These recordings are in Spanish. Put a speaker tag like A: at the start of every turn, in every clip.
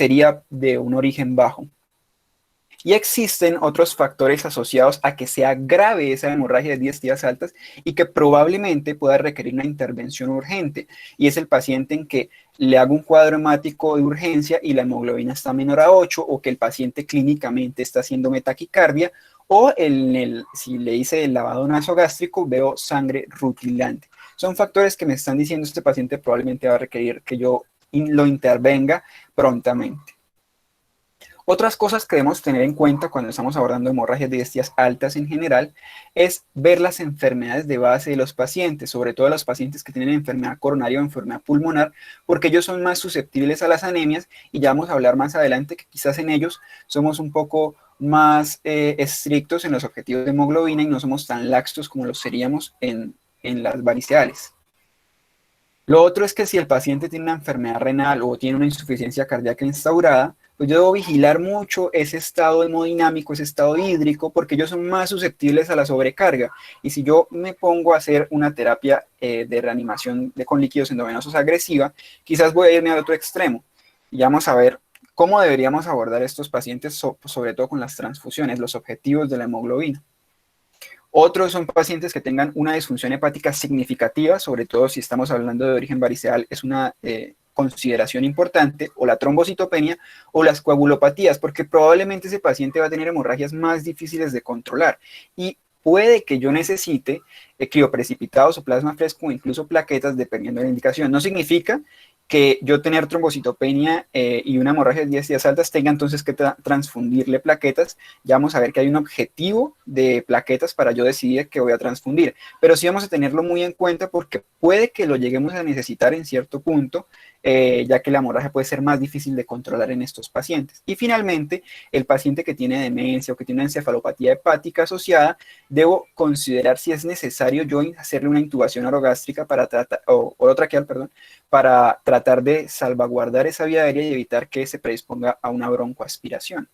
A: sería de un origen bajo. Y existen otros factores asociados a que sea grave esa hemorragia de 10 días altas y que probablemente pueda requerir una intervención urgente. Y es el paciente en que le hago un cuadro hemático de urgencia y la hemoglobina está menor a 8, o que el paciente clínicamente está haciendo taquicardia, o si le hice el lavado nasogástrico veo sangre rutilante. Son factores que me están diciendo este paciente probablemente va a requerir que yo lo intervenga prontamente. Otras cosas que debemos tener en cuenta cuando estamos abordando hemorragias de 10 días altas en general es ver las enfermedades de base de los pacientes, sobre todo los pacientes que tienen enfermedad coronaria o enfermedad pulmonar, porque ellos son más susceptibles a las anemias, y ya vamos a hablar más adelante que quizás en ellos somos un poco más estrictos en los objetivos de hemoglobina y no somos tan laxos como lo seríamos en las variceales. Lo otro es que si el paciente tiene una enfermedad renal o tiene una insuficiencia cardíaca instaurada, pues yo debo vigilar mucho ese estado hemodinámico, ese estado hídrico, porque ellos son más susceptibles a la sobrecarga. Y si yo me pongo a hacer una terapia de reanimación con líquidos endovenosos agresiva, quizás voy a irme al otro extremo. Y vamos a ver cómo deberíamos abordar estos pacientes, sobre todo con las transfusiones, los objetivos de la hemoglobina. Otros son pacientes que tengan una disfunción hepática significativa, sobre todo si estamos hablando de origen variceal, es una consideración importante, o la trombocitopenia o las coagulopatías, porque probablemente ese paciente va a tener hemorragias más difíciles de controlar y puede que yo necesite crioprecipitados o plasma fresco o incluso plaquetas dependiendo de la indicación. No significa que yo tener trombocitopenia y una hemorragia de 10 días altas tenga entonces que transfundirle plaquetas. Ya vamos a ver que hay un objetivo de plaquetas para yo decidir que voy a transfundir, pero sí vamos a tenerlo muy en cuenta porque puede que lo lleguemos a necesitar en cierto punto, ya que la hemorragia puede ser más difícil de controlar en estos pacientes. Y finalmente, el paciente que tiene demencia o que tiene una encefalopatía hepática asociada, debo considerar si es necesario yo hacerle una intubación orogástrica para tratar, o orotraqueal, perdón, para tratar de salvaguardar esa vía aérea y evitar que se predisponga a una broncoaspiración.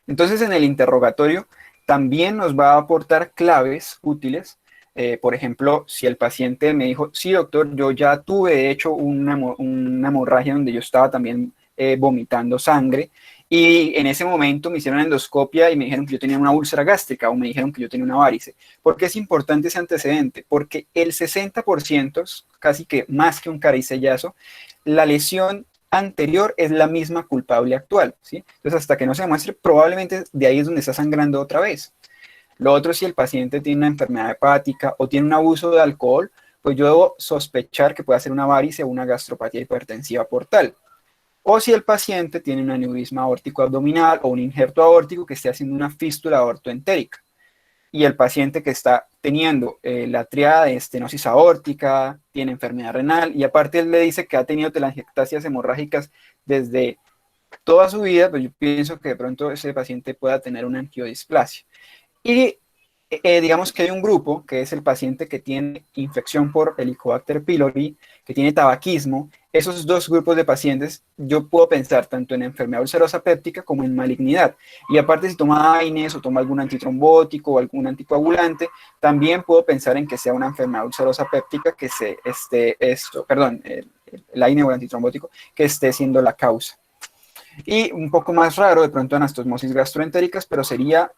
A: Entonces, en el interrogatorio también nos va a aportar claves útiles. Por ejemplo, si el paciente me dijo, sí, doctor, yo ya tuve de hecho una hemorragia donde yo estaba también vomitando sangre, y en ese momento me hicieron endoscopia y me dijeron que yo tenía una úlcera gástrica, o me dijeron que yo tenía una varice. ¿Por qué es importante ese antecedente? Porque el 60%, casi que más que un caricellazo, la lesión anterior es la misma culpable actual, ¿sí? Entonces, hasta que no se demuestre, probablemente de ahí es donde está sangrando otra vez. Lo otro, si el paciente tiene una enfermedad hepática o tiene un abuso de alcohol, pues yo debo sospechar que puede ser una varice o una gastropatía hipertensiva portal. O si el paciente tiene un aneurisma aórtico abdominal o un injerto aórtico que esté haciendo una fístula aortoentérica. Y el paciente que está teniendo la triada de estenosis aórtica, tiene enfermedad renal, y aparte él le dice que ha tenido telangiectasias hemorrágicas desde toda su vida, pues yo pienso que de pronto ese paciente pueda tener una angiodisplasia. Y digamos que hay un grupo, que es el paciente que tiene infección por Helicobacter pylori, que tiene tabaquismo. Esos dos grupos de pacientes, yo puedo pensar tanto en enfermedad ulcerosa péptica como en malignidad. Y aparte, si toma AINES o toma algún antitrombótico o algún anticoagulante, también puedo pensar en que sea una enfermedad ulcerosa péptica que el AINE o el antitrombótico, que esté siendo la causa. Y un poco más raro, de pronto anastomoses gastroentéricas, pero sería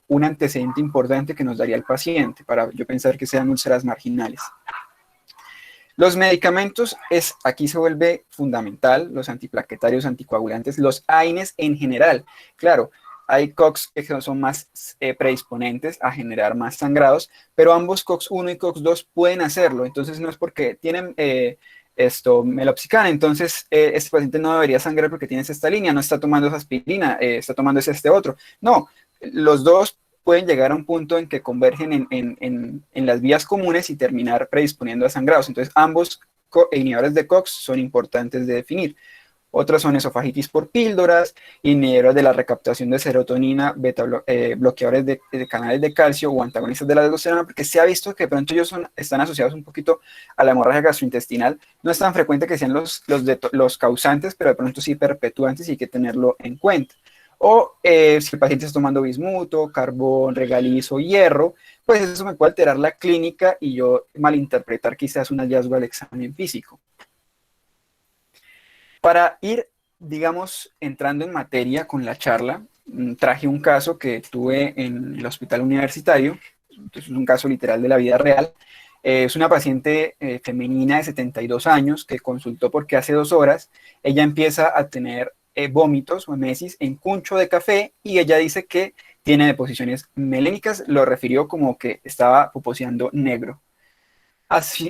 A: un antecedente importante que nos daría el paciente para yo pensar que sean úlceras marginales. Los medicamentos, aquí se vuelve fundamental, los antiplaquetarios, anticoagulantes, los AINES en general. Claro, hay COX que son más predisponentes a generar más sangrados, pero ambos COX-1 y COX-2 pueden hacerlo. Entonces no es porque tienen meloxicam, entonces este paciente no debería sangrar porque tiene esta línea, no está tomando esa aspirina, está tomando este otro. No, los dos pueden llegar a un punto en que convergen en las vías comunes y terminar predisponiendo a sangrados. Entonces ambos inhibidores de COX son importantes de definir. Otras son esofagitis por píldoras, inhibidores de la recaptación de serotonina, bloqueadores de canales de calcio o antagonistas de la aldosterona, porque se ha visto que de pronto ellos están asociados un poquito a la hemorragia gastrointestinal. No es tan frecuente que sean los causantes, pero de pronto sí perpetuantes, y hay que tenerlo en cuenta. O si el paciente está tomando bismuto, carbón, regaliz o hierro, pues eso me puede alterar la clínica y yo malinterpretar quizás un hallazgo al examen físico. Para ir digamos, entrando en materia con la charla, traje un caso que tuve en el hospital universitario, entonces es un caso literal de la vida real. Es una paciente femenina de 72 años que consultó porque hace 2 horas ella empieza a tener vómitos o emesis en cuncho de café y ella dice que tiene deposiciones melénicas, lo refirió como que estaba puposeando negro.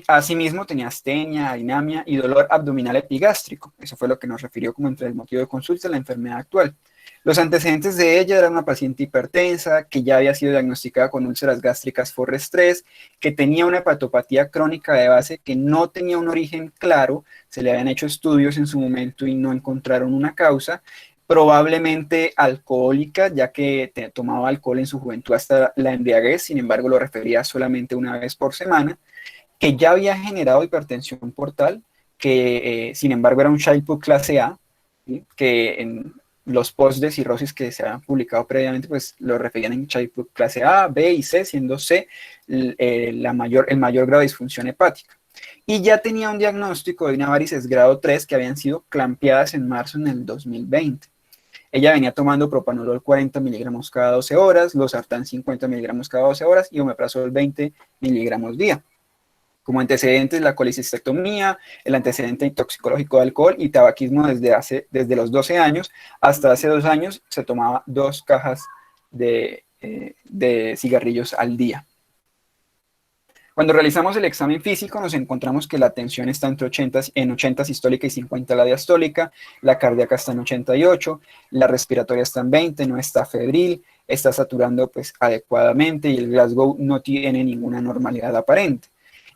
A: Asimismo, tenía astenia, anemia y dolor abdominal epigástrico. Eso fue lo que nos refirió como entre el motivo de consulta a la enfermedad actual. Los antecedentes de ella eran una paciente hipertensa que ya había sido diagnosticada con úlceras gástricas Forre-3, que tenía una hepatopatía crónica de base que no tenía un origen claro, se le habían hecho estudios en su momento y no encontraron una causa, probablemente alcohólica, ya que tomaba alcohol en su juventud hasta la embriaguez, sin embargo lo refería solamente una vez por semana, que ya había generado hipertensión portal, que sin embargo era un Child-Pugh clase A, ¿sí? Que en los posts de cirrosis que se habían publicado previamente, pues lo referían en Child-Pugh clase A, B y C, siendo C el mayor grado de disfunción hepática. Y ya tenía un diagnóstico de una varices grado 3 que habían sido clampeadas en marzo en el 2020. Ella venía tomando propanolol 40 miligramos cada 12 horas, losartán 50 miligramos cada 12 horas y omeprazol 20 miligramos día. Como antecedentes, la colecistectomía, el antecedente toxicológico de alcohol y tabaquismo desde los 12 años hasta hace 2 años se tomaba 2 cajas de cigarrillos al día. Cuando realizamos el examen físico nos encontramos que la tensión está en 80 sistólica y 50 la diastólica, la cardíaca está en 88, la respiratoria está en 20, no está febril, está saturando pues adecuadamente y el Glasgow no tiene ninguna normalidad aparente.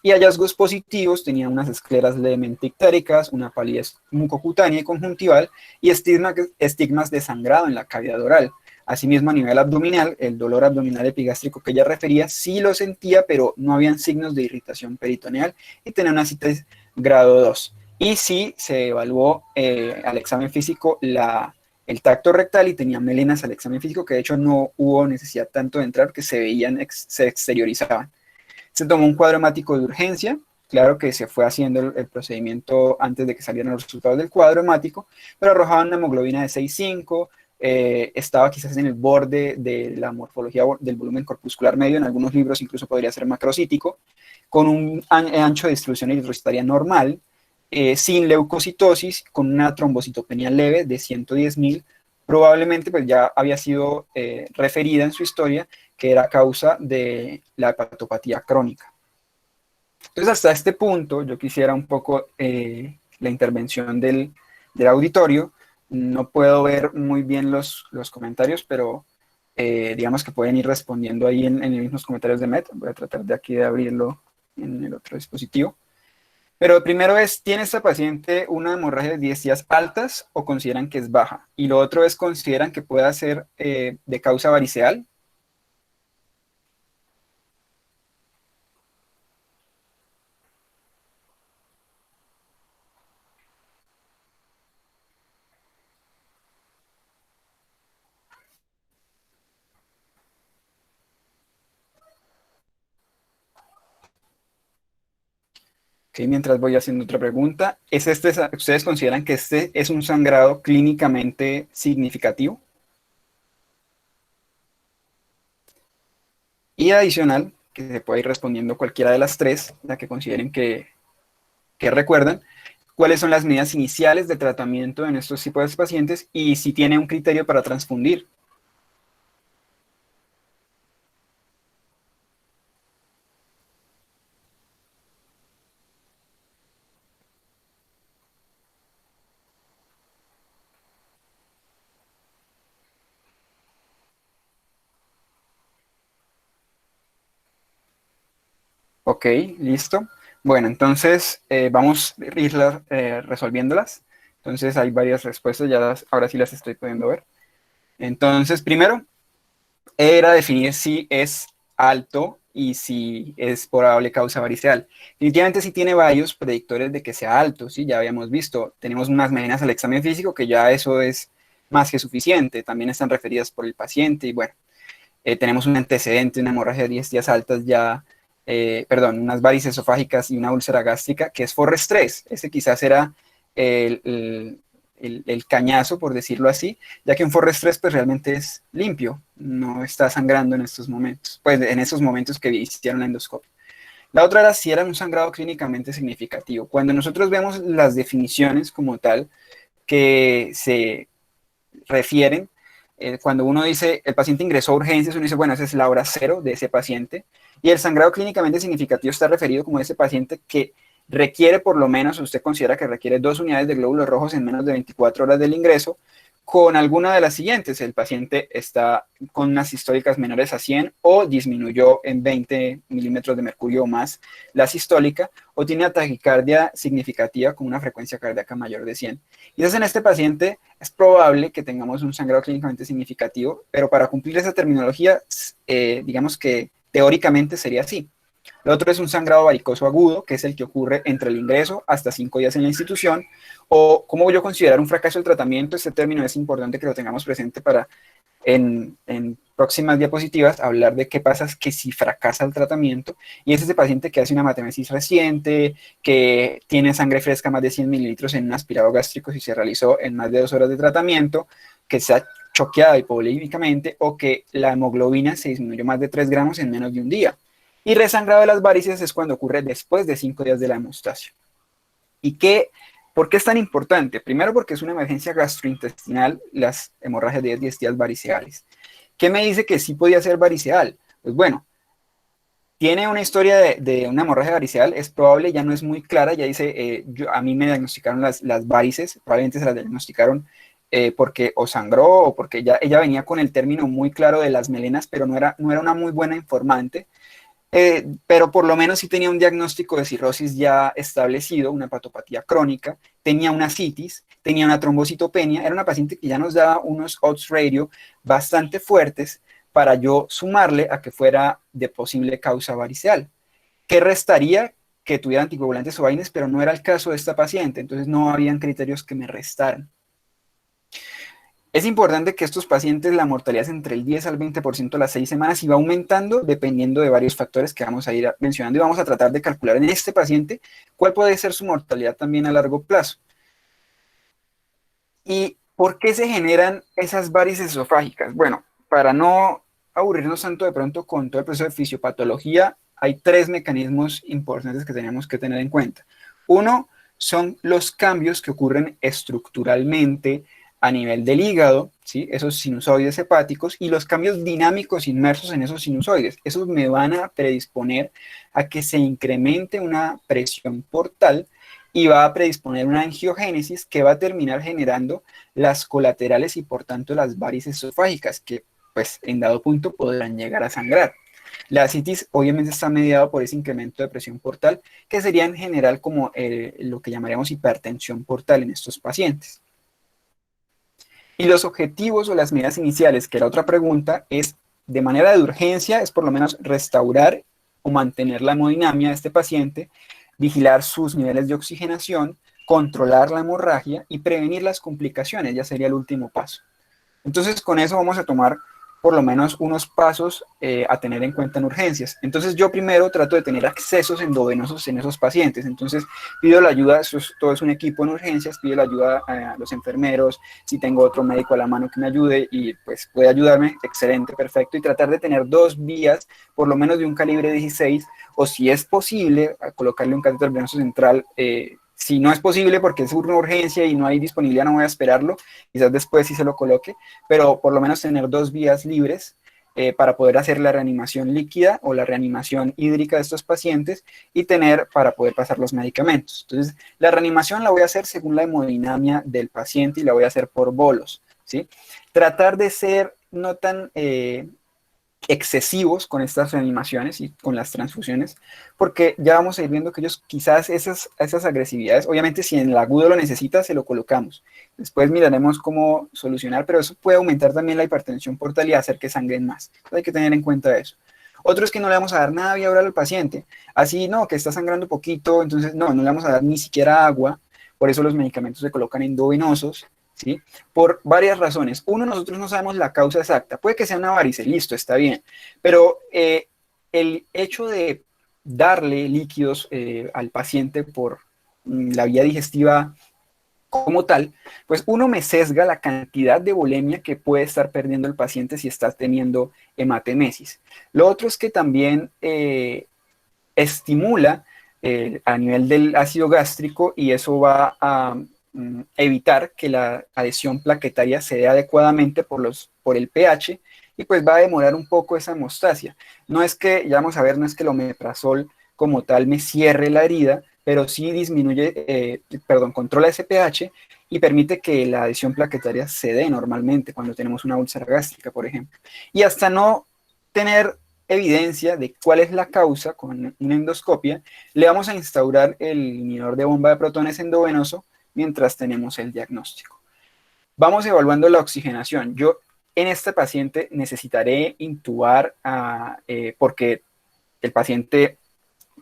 A: Y hallazgos positivos tenían unas escleras levemente ictéricas, una palidez mucocutánea y conjuntival y estigmas de sangrado en la cavidad oral. Asimismo, a nivel abdominal, el dolor abdominal epigástrico que ella refería sí lo sentía, pero no habían signos de irritación peritoneal y tenía una citis grado 2. Y sí se evaluó al examen físico el tacto rectal y tenía melenas al examen físico, que de hecho no hubo necesidad tanto de entrar, porque se veían, se exteriorizaban. Se tomó un cuadro hemático de urgencia, claro que se fue haciendo el procedimiento antes de que salieran los resultados del cuadro hemático, pero arrojaban una hemoglobina de 6,5, estaba quizás en el borde de la morfología del volumen corpuscular medio, en algunos libros incluso podría ser macrocítico, con un ancho de distribución eritrocitaria normal, sin leucocitosis, con una trombocitopenia leve de 110.000, probablemente pues ya había sido referida en su historia, que era causa de la hepatopatía crónica. Entonces, hasta este punto, yo quisiera un poco la intervención del auditorio. No puedo ver muy bien los comentarios, pero digamos que pueden ir respondiendo ahí en los mismos comentarios de Met. Voy a tratar de aquí de abrirlo en el otro dispositivo. Pero primero es, ¿tiene esta paciente una hemorragia de 10 días altas o consideran que es baja? Y lo otro es, ¿consideran que pueda ser de causa variceal? Okay, mientras voy haciendo otra pregunta, ¿ustedes consideran que este es un sangrado clínicamente significativo? Y adicional, que se puede ir respondiendo cualquiera de las tres, la que consideren que recuerdan, ¿cuáles son las medidas iniciales de tratamiento en estos tipos de pacientes y si tiene un criterio para transfundir? Ok, listo. Bueno, entonces vamos a ir resolviéndolas. Entonces hay varias respuestas, ahora sí las estoy pudiendo ver. Entonces, primero, era definir si es alto y si es probable causa variceal. Definitivamente sí tiene varios predictores de que sea alto, ¿sí? Ya habíamos visto, tenemos unas medidas al examen físico que ya eso es más que suficiente, también están referidas por el paciente y bueno, tenemos un antecedente, una hemorragia de 10 días altas ya, perdón, unas varices esofágicas y una úlcera gástrica que es Forre 3, ese quizás era el el cañazo, por decirlo así, ya que un Forrest 3 pues realmente es limpio, no está sangrando en estos momentos, pues en esos momentos que hicieron la endoscopia. La otra era si era un sangrado clínicamente significativo. Cuando nosotros vemos las definiciones como tal que se refieren, cuando uno dice el paciente ingresó a urgencias, uno dice, bueno, esa es la hora cero de ese paciente, y el sangrado clínicamente significativo está referido como ese paciente que requiere por lo menos, usted considera que requiere 2 unidades de glóbulos rojos en menos de 24 horas del ingreso, con alguna de las siguientes: el paciente está con unas sistólicas menores a 100 o disminuyó en 20 milímetros de mercurio o más la sistólica, o tiene taquicardia significativa con una frecuencia cardíaca mayor de 100. Y entonces en este paciente es probable que tengamos un sangrado clínicamente significativo, pero para cumplir esa terminología, digamos que teóricamente sería así. Lo otro es un sangrado varicoso agudo, que es el que ocurre entre el ingreso hasta 5 días en la institución, o cómo yo considerar un fracaso del tratamiento. Este término es importante que lo tengamos presente para en próximas diapositivas hablar de qué pasa que si fracasa el tratamiento, y es ese paciente que hace una hematemesis reciente, que tiene sangre fresca más de 100 mililitros en un aspirado gástrico si se realizó en más de 2 horas de tratamiento, que se ha choqueada hipovolímicamente, o que la hemoglobina se disminuyó más de 3 gramos en menos de un día. Y resangrado de las varices es cuando ocurre después de 5 días de la hemostasia. ¿Y por qué es tan importante? Primero, porque es una emergencia gastrointestinal, las hemorragias de 10 días variceales. ¿Qué me dice que sí podía ser variceal? Pues bueno, tiene una historia de una hemorragia variceal, es probable, ya no es muy clara, ya dice, a mí me diagnosticaron las varices, probablemente se las diagnosticaron porque o sangró o porque ella venía con el término muy claro de las melenas, pero no era una muy buena informante. Pero por lo menos sí tenía un diagnóstico de cirrosis ya establecido, una hepatopatía crónica, tenía una citis, tenía una trombocitopenia, era una paciente que ya nos daba unos odds ratio bastante fuertes para yo sumarle a que fuera de posible causa variceal. ¿Qué restaría? Que tuviera anticoagulantes o vainas, pero no era el caso de esta paciente, entonces no habían criterios que me restaran. Es importante que estos pacientes, la mortalidad es entre el 10 al 20% a las 6 semanas y va aumentando dependiendo de varios factores que vamos a ir mencionando, y vamos a tratar de calcular en este paciente cuál puede ser su mortalidad también a largo plazo. ¿Y por qué se generan esas varices esofágicas? Bueno, para no aburrirnos tanto de pronto con todo el proceso de fisiopatología, hay 3 mecanismos importantes que tenemos que tener en cuenta. Uno son los cambios que ocurren estructuralmente a nivel del hígado, ¿sí? Esos sinusoides hepáticos, y los cambios dinámicos inmersos en esos sinusoides. Esos me van a predisponer a que se incremente una presión portal y va a predisponer una angiogénesis que va a terminar generando las colaterales y por tanto las varices esofágicas, que pues en dado punto podrán llegar a sangrar. La asitis obviamente está mediada por ese incremento de presión portal, que sería en general como lo que llamaríamos hipertensión portal en estos pacientes. Y los objetivos o las medidas iniciales, que era otra pregunta, es de manera de urgencia, es por lo menos restaurar o mantener la hemodinamia de este paciente, vigilar sus niveles de oxigenación, controlar la hemorragia y prevenir las complicaciones, ya sería el último paso. Entonces, con eso vamos a tomar por lo menos unos pasos a tener en cuenta en urgencias. Entonces, yo primero trato de tener accesos endovenosos en esos pacientes. Entonces, pido la ayuda, todo es un equipo en urgencias, pido la ayuda a los enfermeros, si tengo otro médico a la mano que me ayude y pues puede ayudarme, excelente, perfecto, y tratar de tener 2 vías, por lo menos de un calibre 16, o si es posible, a colocarle un catéter venoso central. Si no es posible porque es una urgencia y no hay disponibilidad, no voy a esperarlo, quizás después sí se lo coloque, pero por lo menos tener 2 vías libres para poder hacer la reanimación líquida o la reanimación hídrica de estos pacientes y tener para poder pasar los medicamentos. Entonces, la reanimación la voy a hacer según la hemodinamia del paciente y la voy a hacer por bolos, ¿sí? Tratar de ser no tan excesivos con estas reanimaciones y con las transfusiones, porque ya vamos a ir viendo que ellos quizás esas agresividades, obviamente si en el agudo lo necesita, se lo colocamos. Después miraremos cómo solucionar, pero eso puede aumentar también la hipertensión portal y hacer que sangren más. Entonces hay que tener en cuenta eso. Otro es que no le vamos a dar nada vía oral al paciente. Así, no, que está sangrando poquito, entonces no le vamos a dar ni siquiera agua. Por eso los medicamentos se colocan endovenosos, ¿sí? Por varias razones. Uno, nosotros no sabemos la causa exacta. Puede que sea una varice, listo, está bien. Pero el hecho de darle líquidos al paciente por la vía digestiva como tal, pues uno me sesga la cantidad de volemia que puede estar perdiendo el paciente si está teniendo hematemesis. Lo otro es que también estimula a nivel del ácido gástrico y eso va a evitar que la adhesión plaquetaria se dé adecuadamente por el pH y pues va a demorar un poco esa hemostasia. No es que, ya vamos a ver, no es que el omeprazol como tal me cierre la herida, pero sí disminuye, controla ese pH y permite que la adhesión plaquetaria se dé normalmente cuando tenemos una úlcera gástrica, por ejemplo. Y hasta no tener evidencia de cuál es la causa con una endoscopia, le vamos a instaurar el inhibidor de bomba de protones endovenoso mientras tenemos el diagnóstico. Vamos evaluando la oxigenación. Yo en este paciente necesitaré intubar porque el paciente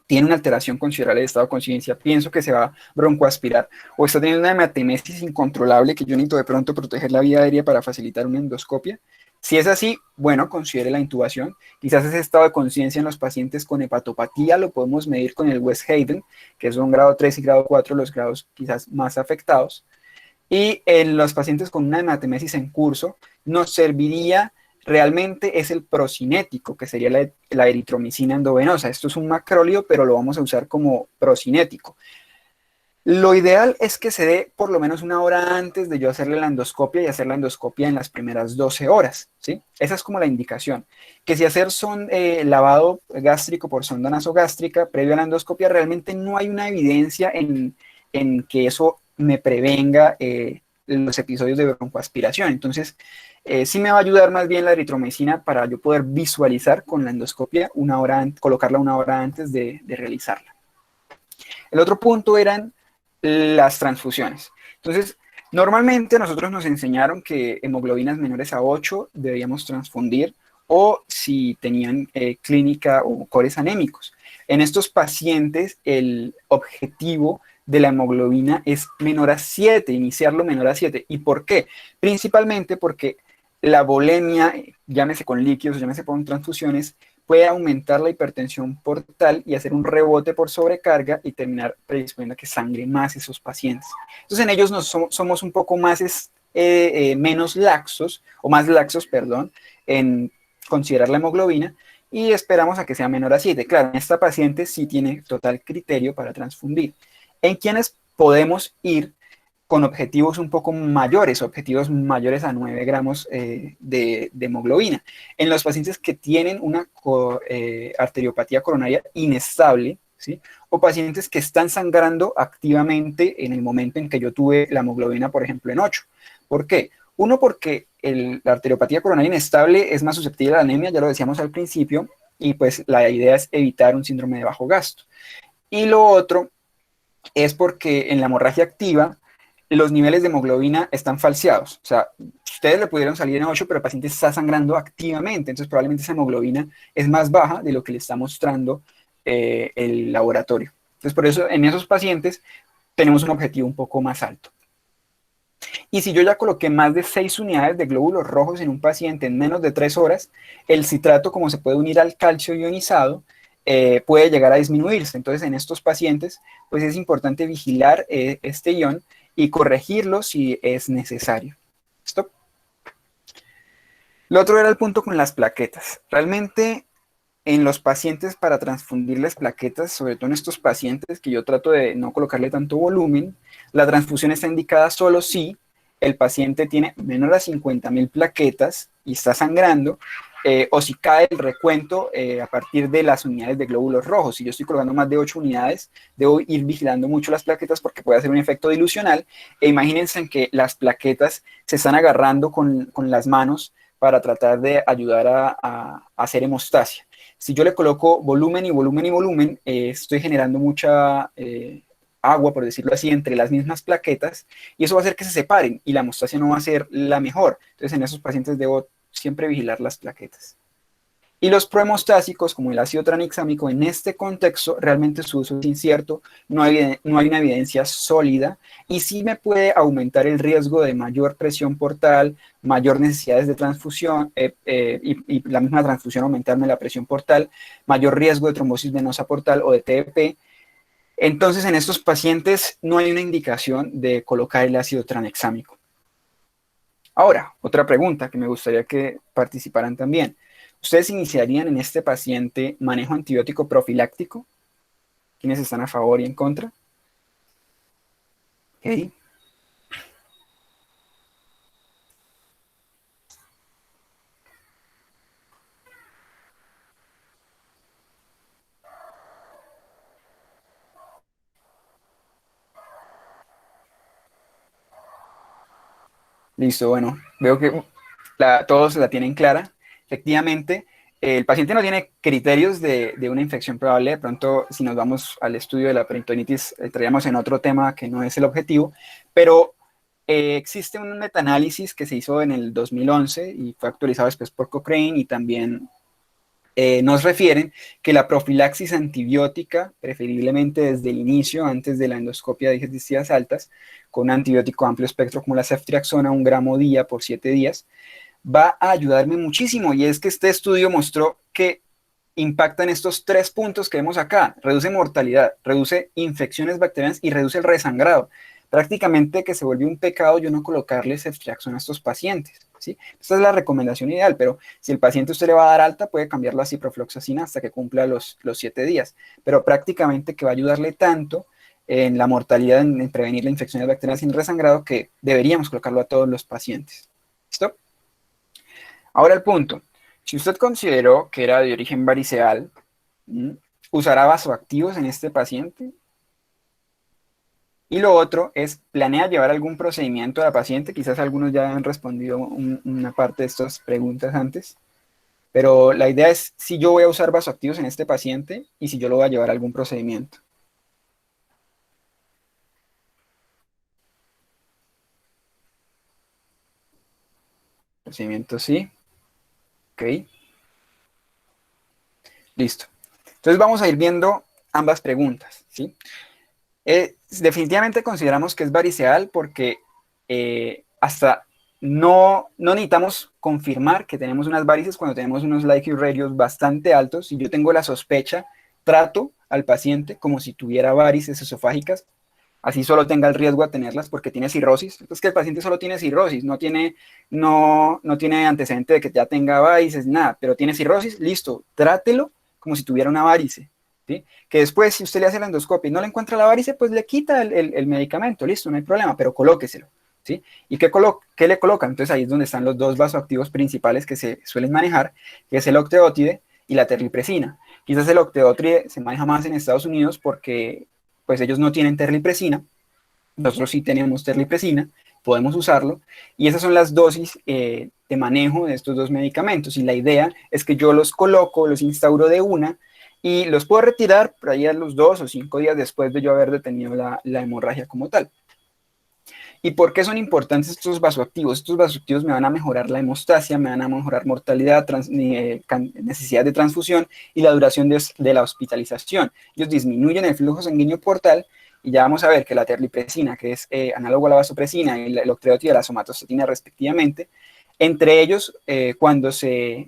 A: tiene una alteración considerable de estado de conciencia, pienso que se va a broncoaspirar o está teniendo una hematemesis incontrolable que yo necesito de pronto proteger la vía aérea para facilitar una endoscopia. Si es así, bueno, considere la intubación. Quizás ese estado de conciencia en los pacientes con hepatopatía lo podemos medir con el West Haven, que son grado 3 y grado 4, los grados quizás más afectados. Y en los pacientes con una hematemesis en curso, nos serviría realmente es el procinético, que sería la eritromicina endovenosa. Esto es un macróleo, pero lo vamos a usar como procinético. Lo ideal es que se dé por lo menos una hora antes de yo hacerle la endoscopia y hacer la endoscopia en las primeras 12 horas, ¿sí? Esa es como la indicación. Que si hacer lavado gástrico por sonda nasogástrica previo a la endoscopia, realmente no hay una evidencia en que eso me prevenga los episodios de broncoaspiración. Entonces, sí me va a ayudar más bien la eritromicina para yo poder visualizar con la endoscopia colocarla una hora antes de realizarla. El otro punto eran las transfusiones. Entonces, normalmente nosotros nos enseñaron que hemoglobinas menores a 8 debíamos transfundir o si tenían clínica o cores anémicos. En estos pacientes, el objetivo de la hemoglobina es menor a 7, iniciarlo menor a 7. ¿Y por qué? Principalmente porque la volemia, llámese con líquidos, llámese con transfusiones, puede aumentar la hipertensión portal y hacer un rebote por sobrecarga y terminar predisponiendo a que sangre más esos pacientes. Entonces en ellos somos un poco más, menos laxos, o más laxos, perdón, en considerar la hemoglobina y esperamos a que sea menor a 7. Claro, en esta paciente sí tiene total criterio para transfundir. En quienes podemos ir con objetivos un poco mayores, objetivos mayores a 9 gramos de hemoglobina. En los pacientes que tienen una arteriopatía coronaria inestable, ¿sí? O pacientes que están sangrando activamente en el momento en que yo tuve la hemoglobina, por ejemplo, en 8. ¿Por qué? Uno, porque la arteriopatía coronaria inestable es más susceptible a la anemia, ya lo decíamos al principio, y pues la idea es evitar un síndrome de bajo gasto. Y lo otro es porque en la hemorragia activa, los niveles de hemoglobina están falseados. O sea, ustedes le pudieron salir en 8, pero el paciente está sangrando activamente, entonces probablemente esa hemoglobina es más baja de lo que le está mostrando el laboratorio. Entonces, por eso en esos pacientes tenemos un objetivo un poco más alto. Y si yo ya coloqué más de 6 unidades de glóbulos rojos en un paciente en menos de 3 horas, el citrato, como se puede unir al calcio ionizado, puede llegar a disminuirse. Entonces, en estos pacientes, pues es importante vigilar este ion y corregirlo si es necesario. ¿Listo? Lo otro era el punto con las plaquetas. Realmente en los pacientes para transfundirles plaquetas, sobre todo en estos pacientes que yo trato de no colocarle tanto volumen, la transfusión está indicada solo si el paciente tiene menor a 50.000 plaquetas y está sangrando, o si cae el recuento a partir de las unidades de glóbulos rojos. Si yo estoy colocando más de 8 unidades, debo ir vigilando mucho las plaquetas porque puede hacer un efecto dilucional. E imagínense en que las plaquetas se están agarrando con las manos para tratar de ayudar a hacer hemostasia. Si yo le coloco volumen y volumen y volumen, estoy generando mucha agua, por decirlo así, entre las mismas plaquetas, y eso va a hacer que se separen y la hemostasia no va a ser la mejor. Entonces, en esos pacientes debo siempre vigilar las plaquetas. Y los prohemostásicos, como el ácido tranexámico, en este contexto realmente su uso es incierto, no hay una evidencia sólida y sí me puede aumentar el riesgo de mayor presión portal, mayor necesidades de transfusión y la misma transfusión aumentarme la presión portal, mayor riesgo de trombosis venosa portal o de TEP, Entonces, en estos pacientes no hay una indicación de colocar el ácido tranexámico. Ahora, otra pregunta que me gustaría que participaran también. ¿Ustedes iniciarían en este paciente manejo antibiótico profiláctico? ¿Quiénes están a favor y en contra? Ok. Listo, bueno, veo que todos la tienen clara. Efectivamente, el paciente no tiene criterios de una infección probable. De pronto, si nos vamos al estudio de la peritonitis, entraríamos en otro tema que no es el objetivo, pero existe un metaanálisis que se hizo en el 2011 y fue actualizado después por Cochrane y también nos refieren que la profilaxis antibiótica, preferiblemente desde el inicio, antes de la endoscopia de digestivas altas, con un antibiótico amplio espectro como la ceftriaxona, 1 gramo día por 7 días, va a ayudarme muchísimo. Y es que este estudio mostró que impactan estos 3 puntos que vemos acá. Reduce mortalidad, reduce infecciones bacterianas y reduce el resangrado. Prácticamente que se vuelve un pecado yo no colocarle ceftriaxona a estos pacientes. ¿Sí? Esta es la recomendación ideal, pero si el paciente usted le va a dar alta, puede cambiarlo a ciprofloxacina hasta que cumpla los 7 días. Pero prácticamente que va a ayudarle tanto en la mortalidad, en prevenir la infección de bacterias sin resangrado, que deberíamos colocarlo a todos los pacientes. ¿Listo? Ahora el punto. Si usted consideró que era de origen variceal, ¿usará vasoactivos en este paciente? Y lo otro es, ¿planea llevar algún procedimiento a la paciente? Quizás algunos ya han respondido una parte de estas preguntas antes, pero la idea es si yo voy a usar vasoactivos en este paciente y si yo lo voy a llevar a algún procedimiento. Procedimiento sí. Ok, listo. Entonces vamos a ir viendo ambas preguntas, ¿sí? Definitivamente consideramos que es variceal porque hasta no necesitamos confirmar que tenemos unas varices cuando tenemos unos likelihood ratios bastante altos. Si yo tengo la sospecha, trato al paciente como si tuviera varices esofágicas, así solo tenga el riesgo de tenerlas porque tiene cirrosis. Es que el paciente solo tiene cirrosis, no tiene antecedente de que ya tenga varices, nada, pero tiene cirrosis, listo, trátelo como si tuviera una varice. ¿Sí? Que después, si usted le hace la endoscopia y no le encuentra la varice, pues le quita el medicamento, listo, no hay problema, pero colóqueselo. ¿Sí? ¿Y qué le colocan? Entonces ahí es donde están los dos vasoactivos principales que se suelen manejar, que es el octeótide y la terlipresina. Quizás el octeótide se maneja más en Estados Unidos porque pues ellos no tienen terlipresina, nosotros sí tenemos terlipresina, podemos usarlo, y esas son las dosis de manejo de estos dos medicamentos, y la idea es que yo los coloco, los instauro de una, y los puedo retirar por ahí a los 2 o 5 días después de yo haber detenido la hemorragia como tal. ¿Y por qué son importantes estos vasoactivos? Estos vasoactivos me van a mejorar la hemostasia, me van a mejorar mortalidad, necesidad de transfusión y la duración de la hospitalización. Ellos disminuyen el flujo sanguíneo portal y ya vamos a ver que la terlipresina, que es análogo a la vasopresina, y el octeótide y la somatostatina respectivamente, entre ellos, cuando se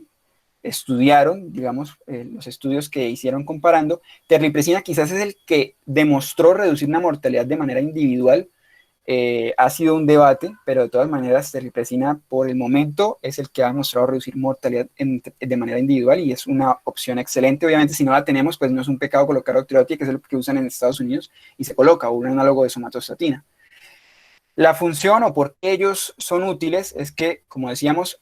A: estudiaron, digamos, los estudios que hicieron comparando, terlipresina quizás es el que demostró reducir una mortalidad de manera individual. Ha sido un debate, pero de todas maneras, terlipresina por el momento es el que ha mostrado reducir mortalidad de manera individual y es una opción excelente. Obviamente, si no la tenemos, pues no es un pecado colocar octeótide, que es el que usan en Estados Unidos, y se coloca un análogo de somatostatina. La función o por qué ellos son útiles es que, como decíamos,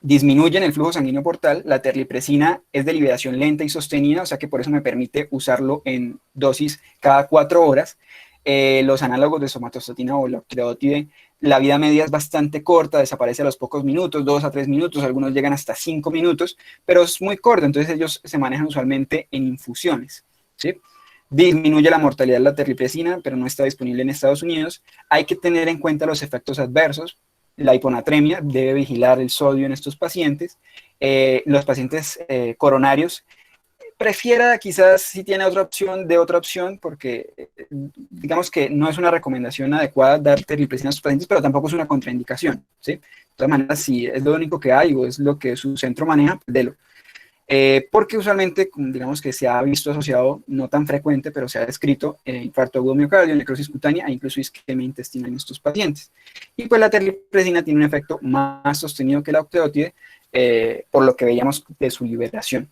A: disminuyen el flujo sanguíneo portal. La terlipresina es de liberación lenta y sostenida, o sea que por eso me permite usarlo en dosis cada 4 horas. Los análogos de somatostatina o la octeótide, la vida media es bastante corta, desaparece a los pocos minutos, 2 a 3 minutos, algunos llegan hasta 5 minutos, pero es muy corto, entonces ellos se manejan usualmente en infusiones, ¿sí? Disminuye la mortalidad de la terlipresina, pero no está disponible en Estados Unidos. Hay que tener en cuenta los efectos adversos. La hiponatremia, debe vigilar el sodio en estos pacientes. Los pacientes coronarios, prefiera quizás si tiene otra opción de otra opción, porque digamos que no es una recomendación adecuada dar terlipresina a sus pacientes, pero tampoco es una contraindicación, ¿sí? De todas maneras, si es lo único que hay o es lo que su centro maneja, pues délo. porque usualmente, digamos que se ha visto asociado, no tan frecuente, pero se ha descrito infarto agudo miocardio, necrosis cutánea e incluso isquemia intestinal en estos pacientes. Y pues la terlipresina tiene un efecto más sostenido que la octreotide, por lo que veíamos de su liberación.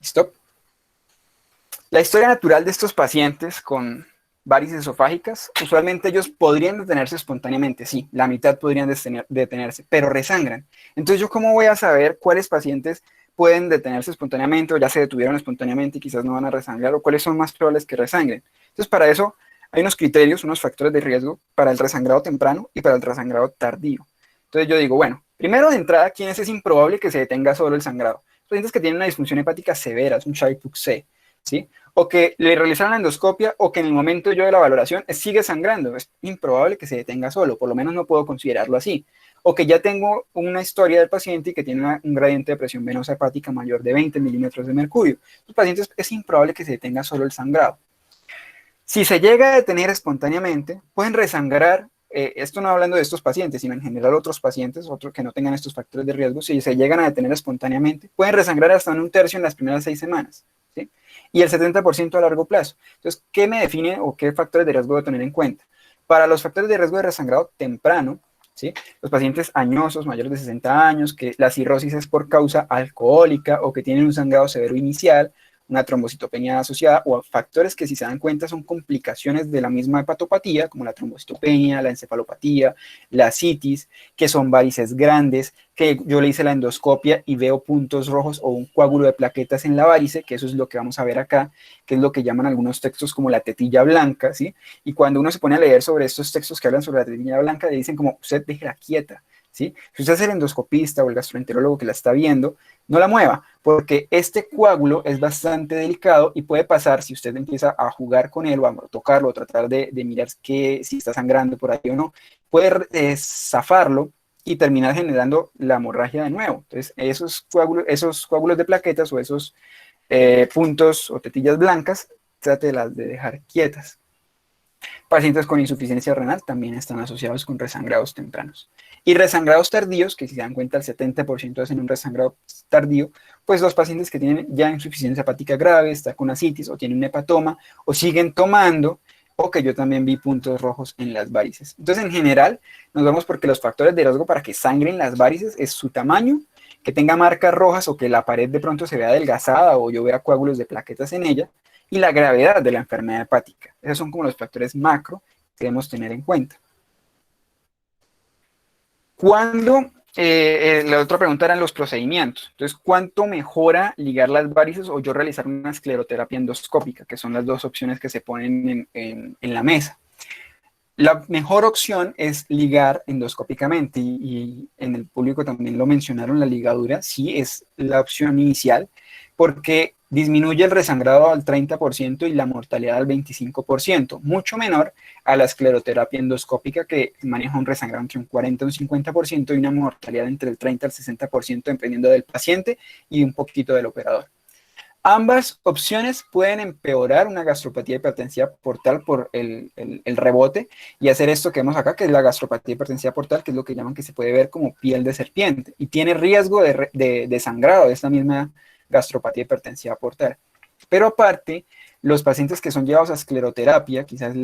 A: ¿Listo? La historia natural de estos pacientes con varices esofágicas, usualmente ellos podrían detenerse espontáneamente, sí, la mitad podrían detenerse, pero resangran. Entonces, ¿yo cómo voy a saber cuáles pacientes pueden detenerse espontáneamente o ya se detuvieron espontáneamente y quizás no van a resangrar, o cuáles son más probables que resangren? Entonces, para eso hay unos criterios, unos factores de riesgo para el resangrado temprano y para el resangrado tardío. Entonces, yo digo, bueno, primero de entrada, ¿quién es improbable que se detenga solo el sangrado? Pacientes que tienen una disfunción hepática severa, es un Child-Pugh-C, ¿sí? O que le realizaron la endoscopia o que en el momento yo de la valoración sigue sangrando. Es improbable que se detenga solo, por lo menos no puedo considerarlo así. O que ya tengo una historia del paciente y que tiene un gradiente de presión venosa hepática mayor de 20 milímetros de mercurio. Los pacientes es improbable que se detenga solo el sangrado. Si se llega a detener espontáneamente, pueden resangrar, esto no hablando de estos pacientes, sino en general otros pacientes, otros que no tengan estos factores de riesgo, si se llegan a detener espontáneamente, pueden resangrar hasta en un tercio en las primeras 6 semanas. ¿Sí? Y el 70% a largo plazo. Entonces, ¿qué me define o qué factores de riesgo debo tener en cuenta? Para los factores de riesgo de resangrado temprano, ¿sí? Los pacientes añosos, mayores de 60 años, que la cirrosis es por causa alcohólica o que tienen un sangrado severo inicial, una trombocitopenia asociada o factores que si se dan cuenta son complicaciones de la misma hepatopatía, como la trombocitopenia, la encefalopatía, la ascitis, que son varices grandes, que yo le hice la endoscopia y veo puntos rojos o un coágulo de plaquetas en la varice, que eso es lo que vamos a ver acá, que es lo que llaman algunos textos como la tetilla blanca, ¿sí? Y cuando uno se pone a leer sobre estos textos que hablan sobre la tetilla blanca, le dicen como, usted déjela quieta, ¿sí? Si usted es el endoscopista o el gastroenterólogo que la está viendo, no la mueva, porque este coágulo es bastante delicado y puede pasar si usted empieza a jugar con él o a tocarlo o tratar de mirar si está sangrando por ahí o no, puede zafarlo y terminar generando la hemorragia de nuevo. Entonces, esos coágulos de plaquetas o esos puntos o tetillas blancas, trátelas de dejar quietas. Pacientes con insuficiencia renal también están asociados con resangrados tempranos. Y resangrados tardíos, que si se dan cuenta el 70% hacen un resangrado tardío, pues los pacientes que tienen ya insuficiencia hepática grave, está con ascitis o tienen un hepatoma o siguen tomando, o que yo también vi puntos rojos en las varices. Entonces, en general, nos vamos porque los factores de riesgo para que sangren las varices es su tamaño, que tenga marcas rojas o que la pared de pronto se vea adelgazada o yo vea coágulos de plaquetas en ella, y la gravedad de la enfermedad hepática. Esos son como los factores macro que debemos tener en cuenta. ¿Cuándo? La otra pregunta eran los procedimientos. Entonces, ¿cuánto mejora ligar las varices o yo realizar una escleroterapia endoscópica? Que son las dos opciones que se ponen en la mesa. La mejor opción es ligar endoscópicamente y en el público también lo mencionaron, la ligadura sí es la opción inicial porque disminuye el resangrado al 30% y la mortalidad al 25%, mucho menor a la escleroterapia endoscópica que maneja un resangrado entre un 40 y un 50% y una mortalidad entre el 30 al 60% dependiendo del paciente y un poquito del operador. Ambas opciones pueden empeorar una gastropatía hipertensiva portal por el rebote y hacer esto que vemos acá, que es la gastropatía hipertensiva portal, que es lo que llaman que se puede ver como piel de serpiente y tiene riesgo de sangrado de esta misma gastropatía hipertensiva portal. Pero aparte, los pacientes que son llevados a escleroterapia, quizás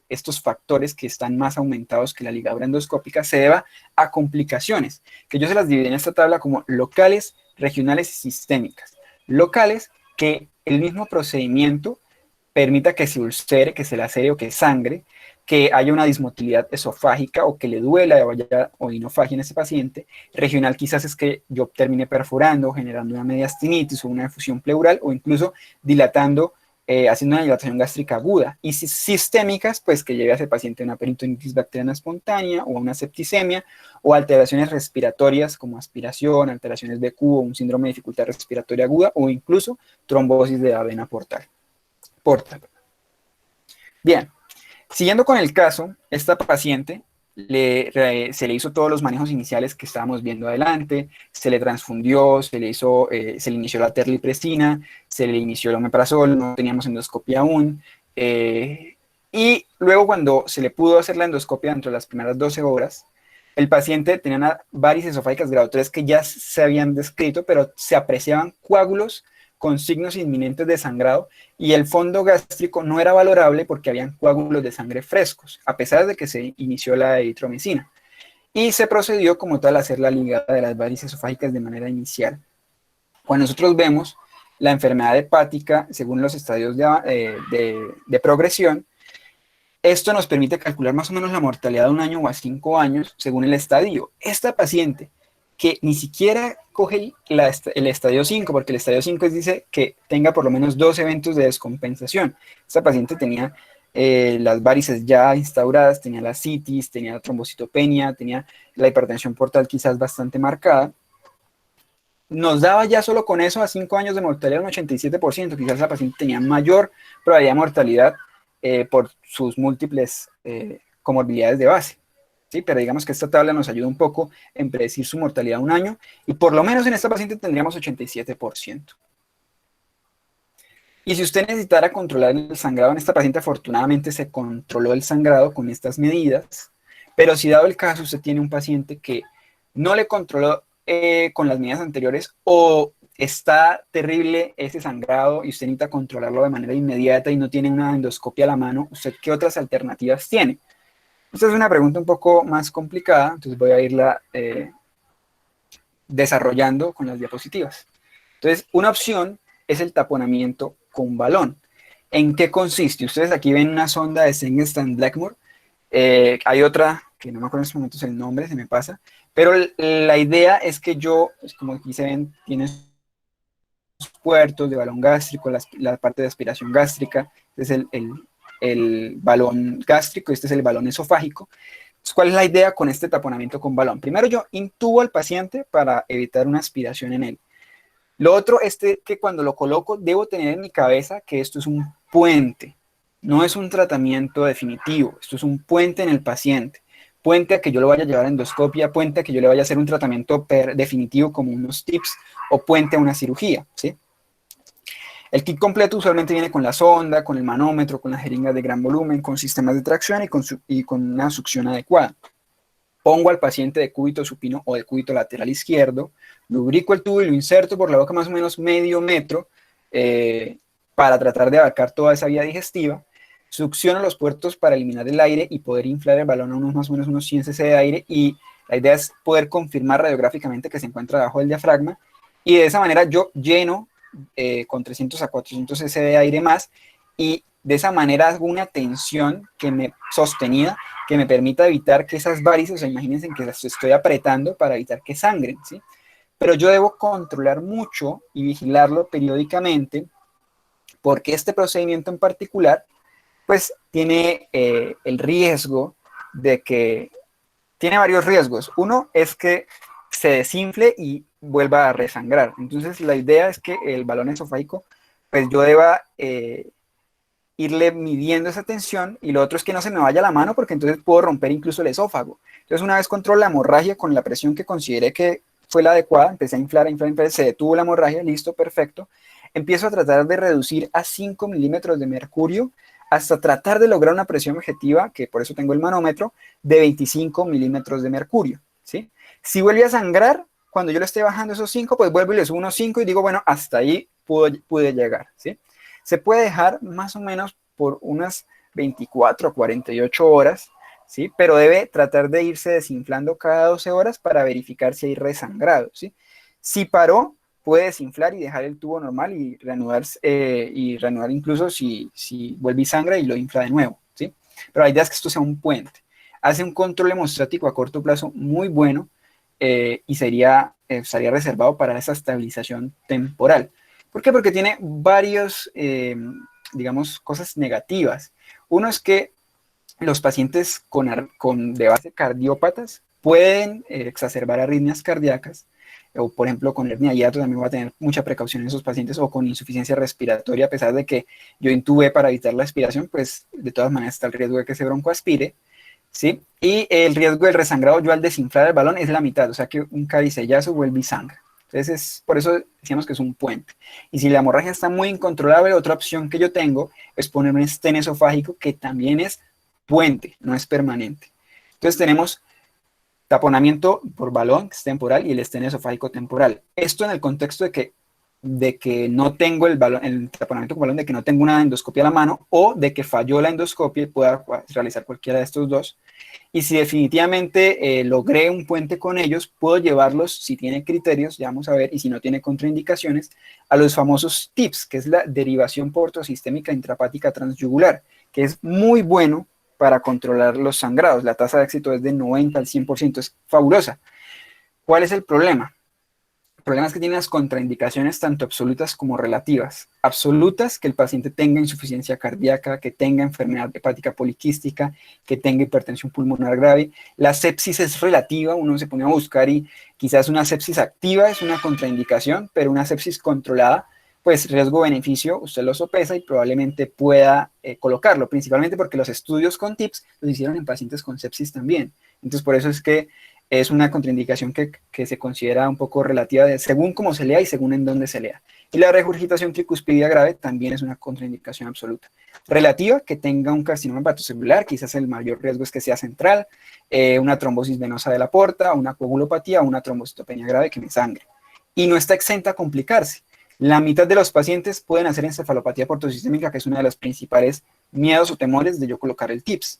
A: estos factores que están más aumentados que la ligadura endoscópica, se deba a complicaciones, que yo se las dividí en esta tabla como locales, regionales y sistémicas. Locales, que el mismo procedimiento permita que se ulcere, que se lacere o que sangre, que haya una dismotilidad esofágica o que le duela o haya odinofagia en ese paciente. Regional quizás es que yo termine perforando, generando una mediastinitis o una efusión pleural o incluso dilatando, haciendo una dilatación gástrica aguda. Y sistémicas, pues que lleve a ese paciente a una peritonitis bacteriana espontánea o a una septicemia o alteraciones respiratorias como aspiración, alteraciones de Q o un síndrome de dificultad respiratoria aguda o incluso trombosis de la vena portal. Bien, siguiendo con el caso, esta paciente se le hizo todos los manejos iniciales que estábamos viendo adelante, se le transfundió, se le inició la terlipresina, se le inició el omeprazol, no teníamos endoscopia aún, y luego cuando se le pudo hacer la endoscopia dentro de las primeras 12 horas, El paciente tenía una varices esofágicas grado 3 que ya se habían descrito, pero se apreciaban coágulos con signos inminentes de sangrado y el fondo gástrico no era valorable porque habían coágulos de sangre frescos, a pesar de que se inició la eritromicina. Y se procedió como tal a hacer la ligada de las varices esofágicas de manera inicial. Cuando nosotros vemos la enfermedad hepática según los estadios de progresión, esto nos permite calcular más o menos la mortalidad de 1 año o a 5 años según el estadio. Esta paciente que ni siquiera coge el estadio 5, porque el estadio 5 dice que tenga por lo menos 2 eventos de descompensación. Esta paciente tenía las varices ya instauradas, tenía la citis, tenía la trombocitopenia, tenía la hipertensión portal quizás bastante marcada. Nos daba ya solo con eso a 5 años de mortalidad un 87%, quizás la paciente tenía mayor probabilidad de mortalidad por sus múltiples comorbilidades de base. ¿Sí? Pero digamos que esta tabla nos ayuda un poco en predecir su mortalidad 1 año y por lo menos en esta paciente tendríamos 87%. Y si usted necesitara controlar el sangrado en esta paciente, afortunadamente se controló el sangrado con estas medidas, pero si dado el caso usted tiene un paciente que no le controló con las medidas anteriores o está terrible ese sangrado y usted necesita controlarlo de manera inmediata y no tiene una endoscopia a la mano, ¿usted qué otras alternativas tiene? Esta es una pregunta un poco más complicada, entonces voy a irla desarrollando con las diapositivas. Entonces, una opción es el taponamiento con balón. ¿En qué consiste? Ustedes aquí ven una sonda de Sengstad-Blackmore. Hay otra, que no me acuerdo en estos momentos el nombre, se me pasa, pero la idea es que yo, como aquí se ven, tiene puertos de balón gástrico, la parte de aspiración gástrica, este es el balón gástrico, este es el balón esofágico. Entonces, ¿cuál es la idea con este taponamiento con balón? Primero yo intubo al paciente para evitar una aspiración en él. Lo otro es que cuando lo coloco debo tener en mi cabeza que esto es un puente, no es un tratamiento definitivo, esto es un puente en el paciente. Puente a que yo lo vaya a llevar a endoscopia, puente a que yo le vaya a hacer un tratamiento definitivo como unos tips o puente a una cirugía, ¿sí? El kit completo usualmente viene con la sonda, con el manómetro, con las jeringas de gran volumen, con sistemas de tracción y con una succión adecuada. Pongo al paciente de cúbito supino o de cúbito lateral izquierdo, lubrico el tubo y lo inserto por la boca más o menos medio metro para tratar de abarcar toda esa vía digestiva. Succiono los puertos para eliminar el aire y poder inflar el balón a más o menos unos 100 cc de aire y la idea es poder confirmar radiográficamente que se encuentra debajo del diafragma y de esa manera yo lleno con 300 a 400 cc de aire más y de esa manera hago una tensión sostenida que me permita evitar que esas varices, o sea, imagínense que las estoy apretando para evitar que sangren, ¿sí? Pero yo debo controlar mucho y vigilarlo periódicamente porque este procedimiento en particular pues tiene el riesgo de que, tiene varios riesgos. Uno es que se desinfle y vuelva a resangrar. Entonces la idea es que el balón esofágico, pues yo deba irle midiendo esa tensión y lo otro es que no se me vaya la mano porque entonces puedo romper incluso el esófago. Entonces una vez controlo la hemorragia con la presión que consideré que fue la adecuada, empecé a inflar, se detuvo la hemorragia, listo, perfecto. Empiezo a tratar de reducir a 5 milímetros de mercurio hasta tratar de lograr una presión objetiva, que por eso tengo el manómetro, de 25 milímetros de mercurio, ¿sí? Si vuelve a sangrar, cuando yo le esté bajando esos 5, pues vuelvo y le subo unos 5 y digo, bueno, hasta ahí pude llegar, ¿sí? Se puede dejar más o menos por unas 24 o 48 horas, ¿sí? Pero debe tratar de irse desinflando cada 12 horas para verificar si hay resangrado, ¿sí? Si paró, puede desinflar y dejar el tubo normal y reanudar incluso si vuelve y sangra y lo infla de nuevo, ¿sí? Pero la idea es que esto sea un puente. Hace un control hemostático a corto plazo muy bueno y estaría reservado para esa estabilización temporal. ¿Por qué? Porque tiene varios, digamos, cosas negativas. Uno es que los pacientes de base cardiópatas pueden exacerbar arritmias cardíacas, o por ejemplo con hernia de hiato también voy a tener mucha precaución en esos pacientes, o con insuficiencia respiratoria, a pesar de que yo intubé para evitar la aspiración, pues de todas maneras está el riesgo de que se broncoaspire, ¿sí? Y el riesgo del resangrado yo al desinflar el balón es la mitad, o sea que un caricellazo vuelve y sangra. Entonces, por eso decíamos que es un puente. Y si la hemorragia está muy incontrolable, otra opción que yo tengo es poner un estén esofágico que también es puente, no es permanente. Entonces tenemos taponamiento por balón, que es temporal, y el estén esofágico temporal. Esto en el contexto de que no tengo el taponamiento con balón, de que no tengo una endoscopia a la mano, o de que falló la endoscopia y pueda realizar cualquiera de estos dos. Y si definitivamente logré un puente con ellos, puedo llevarlos, si tiene criterios, ya vamos a ver, y si no tiene contraindicaciones, a los famosos TIPS, que es la derivación portosistémica intrahepática transyugular, que es muy bueno para controlar los sangrados. La tasa de éxito es de 90 al 100%, es fabulosa. ¿Cuál es el problema? El problema es que tiene las contraindicaciones tanto absolutas como relativas. Absolutas, que el paciente tenga insuficiencia cardíaca, que tenga enfermedad hepática poliquística, que tenga hipertensión pulmonar grave. La sepsis es relativa, uno se pone a buscar y quizás una sepsis activa es una contraindicación, pero una sepsis controlada, pues riesgo-beneficio, usted lo sopesa y probablemente pueda colocarlo, principalmente porque los estudios con TIPS los hicieron en pacientes con sepsis también. Entonces, por eso es que es una contraindicación que se considera un poco relativa según cómo se lea y según en dónde se lea. Y la regurgitación tricuspidia grave también es una contraindicación absoluta. Relativa, que tenga un carcinoma hepatocelular, quizás el mayor riesgo es que sea central, una trombosis venosa de la porta, una coagulopatía o una trombocitopenia grave que me sangre. Y no está exenta a complicarse. La mitad de los pacientes pueden hacer encefalopatía portosistémica, que es uno de los principales miedos o temores de yo colocar el TIPS.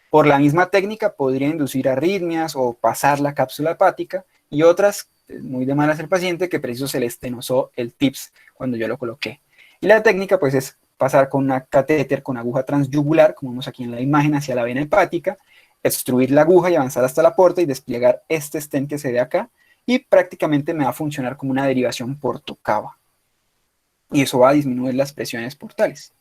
A: Por la misma técnica podría inducir arritmias o pasar la cápsula hepática, y otras, muy de malas el paciente, que preciso se le estenosó el TIPS cuando yo lo coloqué. Y la técnica pues es pasar con una catéter con aguja transyugular, como vemos aquí en la imagen, hacia la vena hepática, extruir la aguja y avanzar hasta la porta y desplegar este stent que se ve acá, y prácticamente me va a funcionar como una derivación porto-cava. Y eso va a disminuir las presiones portales.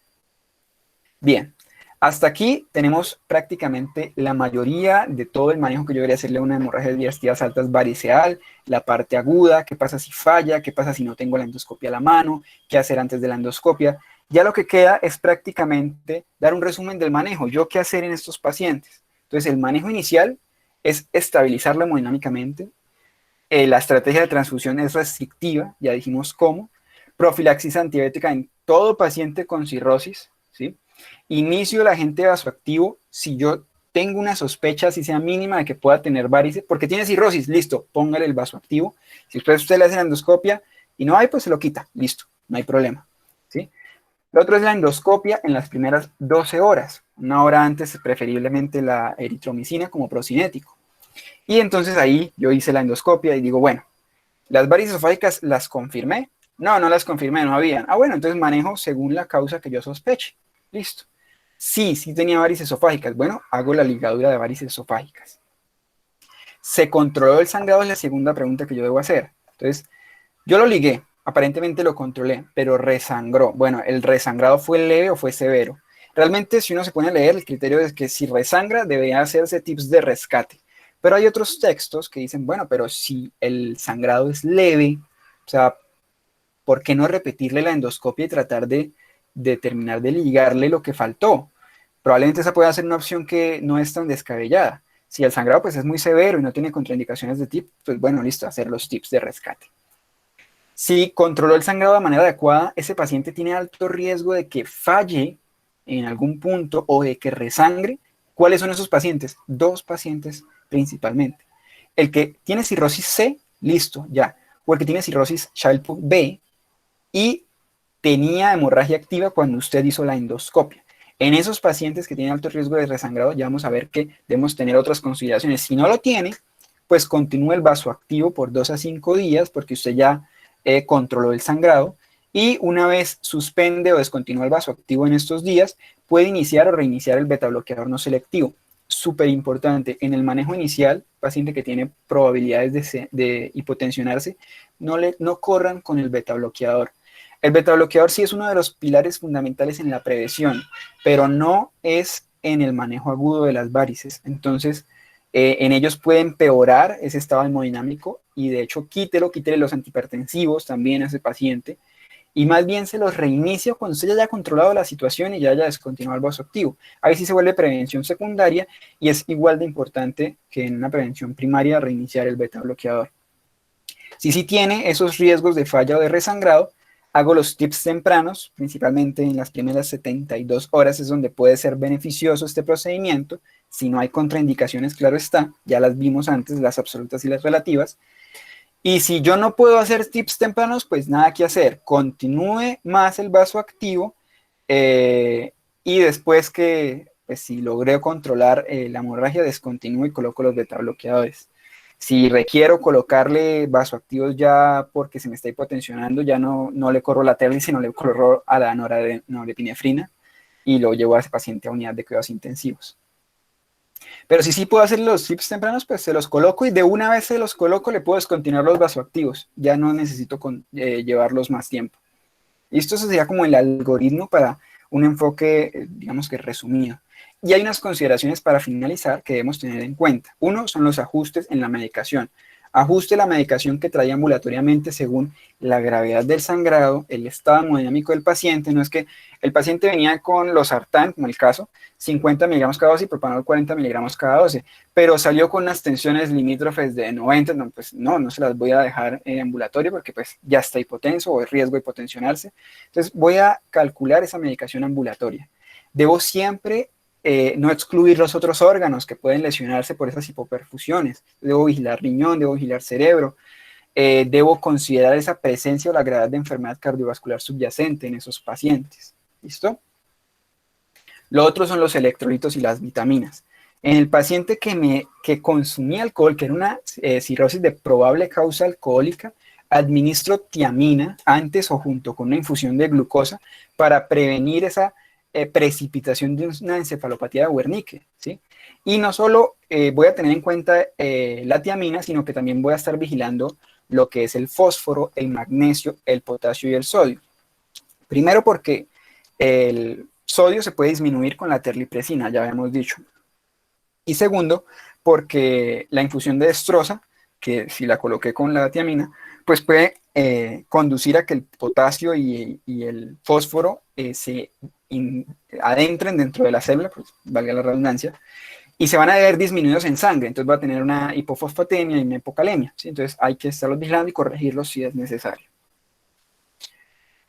A: Bien. Hasta aquí tenemos prácticamente la mayoría de todo el manejo que yo debería hacerle a una hemorragia de diástasis altas variceal, la parte aguda, qué pasa si falla, qué pasa si no tengo la endoscopia a la mano, qué hacer antes de la endoscopia. Ya lo que queda es prácticamente dar un resumen del manejo, yo qué hacer en estos pacientes. Entonces el manejo inicial es estabilizarlo hemodinámicamente, la estrategia de transfusión es restrictiva, ya dijimos cómo, profilaxis antibiótica en todo paciente con cirrosis, ¿sí? Inicio el agente vasoactivo si yo tengo una sospecha, si sea mínima, de que pueda tener varices, porque tiene cirrosis, listo, póngale el vasoactivo. Si usted le hace la endoscopia y no hay, pues se lo quita, listo, no hay problema, ¿sí? Lo otro es la endoscopia en las primeras 12 horas, una hora antes preferiblemente la eritromicina como procinético. Y entonces ahí yo hice la endoscopia y digo, bueno, las varices esofágicas las confirmé. No, no las confirmé, no habían. Ah, bueno, entonces manejo según la causa que yo sospeche. Listo. Sí, sí tenía varices esofágicas. Bueno, hago la ligadura de varices esofágicas. ¿Se controló el sangrado? Es la segunda pregunta que yo debo hacer. Entonces, yo lo ligué, aparentemente lo controlé, pero resangró. Bueno, ¿el resangrado fue leve o fue severo? Realmente, si uno se pone a leer, el criterio es que si resangra, debería hacerse tips de rescate. Pero hay otros textos que dicen, bueno, pero si el sangrado es leve, o sea, ¿por qué no repetirle la endoscopia y tratar de terminar de ligarle lo que faltó? Probablemente esa pueda ser una opción que no es tan descabellada. Si el sangrado pues es muy severo y no tiene contraindicaciones de TIP, pues bueno, listo, hacer los tips de rescate. Si controló el sangrado de manera adecuada, ese paciente tiene alto riesgo de que falle en algún punto o de que resangre. ¿Cuáles son esos pacientes? Dos pacientes principalmente. El que tiene cirrosis C, listo, ya. O el que tiene cirrosis Child-Pugh B y tenía hemorragia activa cuando usted hizo la endoscopia. En esos pacientes que tienen alto riesgo de resangrado, ya vamos a ver que debemos tener otras consideraciones. Si no lo tiene, pues continúe el vasoactivo por 2 a 5 días porque usted ya controló el sangrado, y una vez suspende o descontinúa el vasoactivo en estos días, puede iniciar o reiniciar el betabloqueador no selectivo. Súper importante, en el manejo inicial, paciente que tiene probabilidades de hipotensionarse, no corran con el betabloqueador. El betabloqueador sí es uno de los pilares fundamentales en la prevención, pero no es en el manejo agudo de las varices. Entonces, en ellos puede empeorar ese estado hemodinámico y de hecho quítele los antihipertensivos también a ese paciente y más bien se los reinicia cuando usted ya haya controlado la situación y ya haya descontinuado el vasoactivo. Ahí sí se vuelve prevención secundaria y es igual de importante que en una prevención primaria reiniciar el beta bloqueador. Si sí tiene esos riesgos de falla o de resangrado, hago los tips tempranos, principalmente en las primeras 72 horas es donde puede ser beneficioso este procedimiento. si no hay contraindicaciones, claro está, ya las vimos antes, las absolutas y las relativas. Y si yo no puedo hacer tips tempranos, pues nada que hacer, continúe más el vasoactivo y después que, pues si logré controlar la hemorragia, descontinúo y coloco los beta bloqueadores. Si requiero colocarle vasoactivos ya porque se me está hipotensionando, ya no le corro la terli, sino le corro a la norepinefrina y lo llevo a ese paciente a unidad de cuidados intensivos. Pero si sí puedo hacer los tips tempranos, pues se los coloco y de una vez se los coloco le puedo descontinuar los vasoactivos. Ya no necesito llevarlos más tiempo. Y esto sería como el algoritmo para un enfoque, digamos que resumido. Y hay unas consideraciones para finalizar que debemos tener en cuenta. Uno son los ajustes en la medicación. Ajuste la medicación que trae ambulatoriamente según la gravedad del sangrado, el estado hemodinámico del paciente. No es que el paciente venía con los sartán, como el caso, 50 miligramos cada 12 y propanol 40 miligramos cada 12, pero salió con unas tensiones limítrofes de 90, no, pues no se las voy a dejar en ambulatorio porque pues ya está hipotenso o es riesgo de hipotensionarse. Entonces voy a calcular esa medicación ambulatoria. Debo siempre no excluir los otros órganos que pueden lesionarse por esas hipoperfusiones. Debo vigilar riñón, debo vigilar cerebro, debo considerar esa presencia o la gravedad de enfermedad cardiovascular subyacente en esos pacientes. ¿Listo? Lo otro son los electrolitos y las vitaminas. En el paciente que consumía alcohol, que era una cirrosis de probable causa alcohólica, administro tiamina antes o junto con una infusión de glucosa para prevenir esa precipitación de una encefalopatía de Wernicke, ¿sí? Y no solo voy a tener en cuenta la tiamina, sino que también voy a estar vigilando lo que es el fósforo, el magnesio, el potasio y el sodio. Primero porque el sodio se puede disminuir con la terlipresina, ya habíamos dicho. Y segundo, porque la infusión de destroza, que si la coloqué con la tiamina, pues puede conducir a que el potasio y el fósforo se adentren dentro de la célula, pues valga la redundancia, y se van a ver disminuidos en sangre, entonces va a tener una hipofosfatemia y una hipocalemia, ¿sí? Entonces hay que estarlos vigilando y corregirlos si es necesario.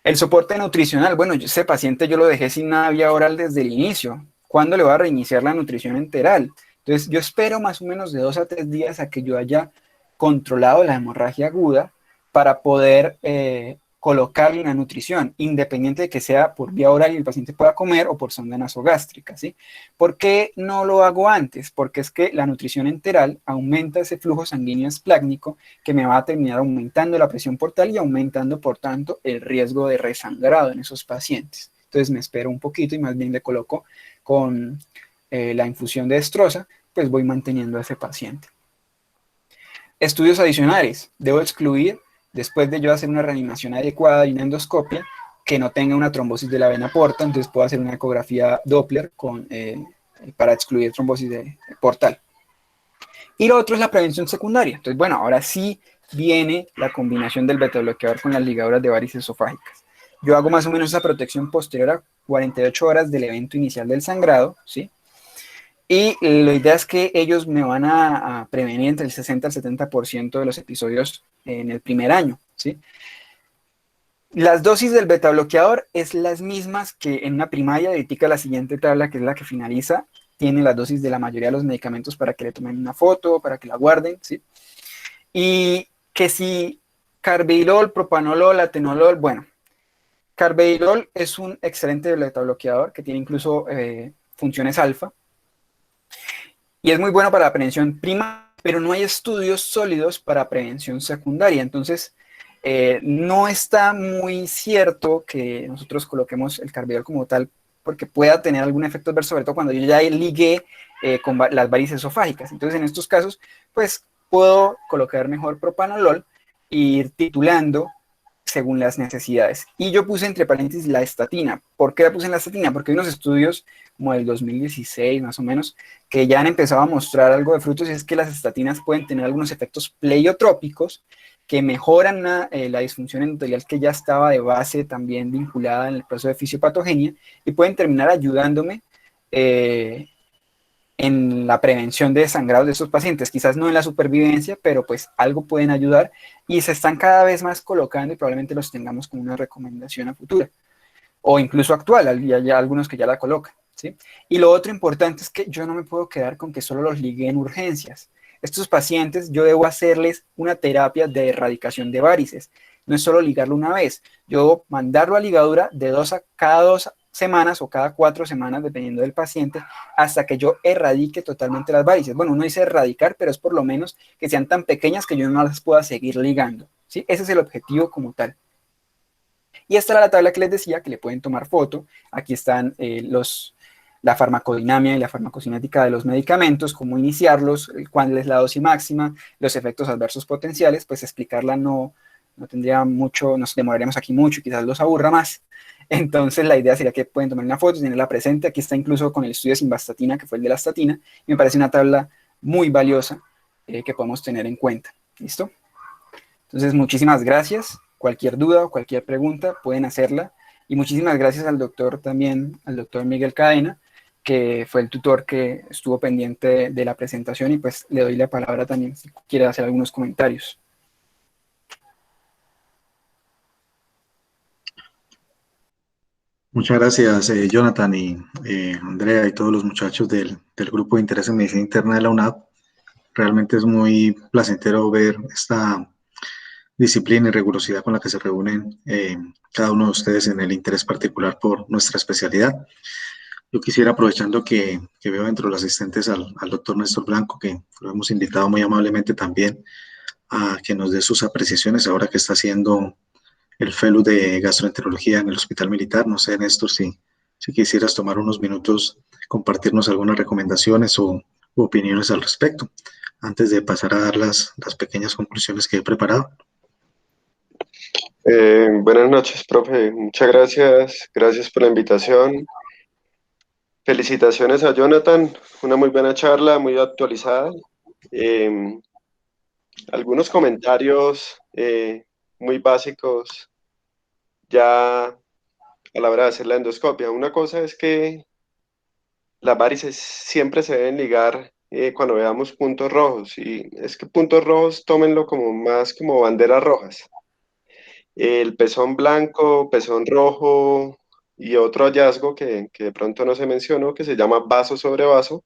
A: El soporte nutricional, bueno, ese paciente yo lo dejé sin nada vía oral desde el inicio. ¿Cuándo le va a reiniciar la nutrición enteral? Entonces yo espero más o menos de 2 a 3 días a que yo haya controlado la hemorragia aguda para poder colocarle una nutrición, independiente de que sea por vía oral y el paciente pueda comer o por sonda nasogástrica, ¿sí? ¿Por qué no lo hago antes? Porque es que la nutrición enteral aumenta ese flujo sanguíneo esplácnico que me va a terminar aumentando la presión portal y aumentando, por tanto, el riesgo de resangrado en esos pacientes. Entonces me espero un poquito y más bien le coloco con la infusión de destroza, pues voy manteniendo a ese paciente. Estudios adicionales. Debo excluir, después de yo hacer una reanimación adecuada y una endoscopia, que no tenga una trombosis de la vena porta, entonces puedo hacer una ecografía Doppler para excluir trombosis portal. Y lo otro es la prevención secundaria. Entonces, bueno, ahora sí viene la combinación del beta bloqueador con las ligaduras de varices esofágicas. Yo hago más o menos esa protección posterior a 48 horas del evento inicial del sangrado, ¿sí? Y la idea es que ellos me van a prevenir entre el 60 al 70% de los episodios en el primer año, ¿sí? Las dosis del beta bloqueador es las mismas que en una primaria, dedica la siguiente tabla, que es la que finaliza, tiene las dosis de la mayoría de los medicamentos para que le tomen una foto, para que la guarden, ¿sí? Y que si carvedilol, propanolol, atenolol, bueno, carvedilol es un excelente beta bloqueador que tiene incluso funciones alfa, y es muy bueno para la prevención primaria, pero no hay estudios sólidos para prevención secundaria. Entonces, no está muy cierto que nosotros coloquemos el carvedilol como tal, porque pueda tener algún efecto adverso, sobre todo cuando yo ya ligué con las varices esofágicas. Entonces, en estos casos, pues puedo colocar mejor propanolol e ir titulando según las necesidades. Y yo puse entre paréntesis la estatina. ¿Por qué la puse en la estatina? Porque hay unos estudios como del 2016 más o menos que ya han empezado a mostrar algo de frutos, y es que las estatinas pueden tener algunos efectos pleiotrópicos que mejoran la disfunción endotelial que ya estaba de base también vinculada en el proceso de fisiopatogenia, y pueden terminar ayudándome en la prevención de sangrados de estos pacientes, quizás no en la supervivencia, pero pues algo pueden ayudar, y se están cada vez más colocando y probablemente los tengamos como una recomendación a futura, o incluso actual, hay algunos que ya la colocan. ¿sí? Y lo otro importante es que yo no me puedo quedar con que solo los ligue en urgencias. Estos pacientes yo debo hacerles una terapia de erradicación de varices. No es solo ligarlo una vez, yo debo mandarlo a ligadura de cada 2 semanas o cada 4 semanas, dependiendo del paciente, hasta que yo erradique totalmente las varices. Bueno, uno dice erradicar, pero es por lo menos que sean tan pequeñas que yo no las pueda seguir ligando, ¿sí? Ese es el objetivo como tal. Y esta era la tabla que les decía, que le pueden tomar foto. Aquí están la farmacodinamia y la farmacocinética de los medicamentos, cómo iniciarlos, cuál es la dosis máxima, los efectos adversos potenciales. Pues explicarla no tendría mucho, nos demoraríamos aquí mucho, quizás los aburra más. Entonces la idea sería que pueden tomar una foto, tenerla presente. Aquí está incluso con el estudio de simvastatina, que fue el de la estatina, y me parece una tabla muy valiosa que podemos tener en cuenta. ¿Listo? Entonces, muchísimas gracias. Cualquier duda o cualquier pregunta pueden hacerla. Y muchísimas gracias al doctor también, al doctor Miguel Cadena, que fue el tutor que estuvo pendiente de la presentación, y pues le doy la palabra también si quiere hacer algunos comentarios.
B: Muchas gracias, Jonathan y Andrea y todos los muchachos del Grupo de Interés en Medicina Interna de la UNAP. Realmente es muy placentero ver esta disciplina y rigurosidad con la que se reúnen cada uno de ustedes en el interés particular por nuestra especialidad. Yo quisiera, aprovechando que veo entre los asistentes al doctor Néstor Blanco, que lo hemos invitado muy amablemente también a que nos dé sus apreciaciones ahora que está haciendo el fellow de gastroenterología en el Hospital Militar. No sé, Néstor, si quisieras tomar unos minutos, compartirnos algunas recomendaciones o opiniones al respecto, antes de pasar a dar las pequeñas conclusiones que he preparado.
C: Buenas noches, profe. Muchas gracias. Gracias por la invitación. Felicitaciones a Jonathan. Una muy buena charla, muy actualizada. Eh, Algunos comentarios muy básicos ya a la hora de hacer la endoscopia. Una cosa es que las varices siempre se deben ligar cuando veamos puntos rojos. Y es que puntos rojos tómenlo como más como banderas rojas. El pezón blanco, pezón rojo y otro hallazgo que de pronto no se mencionó, que se llama vaso sobre vaso,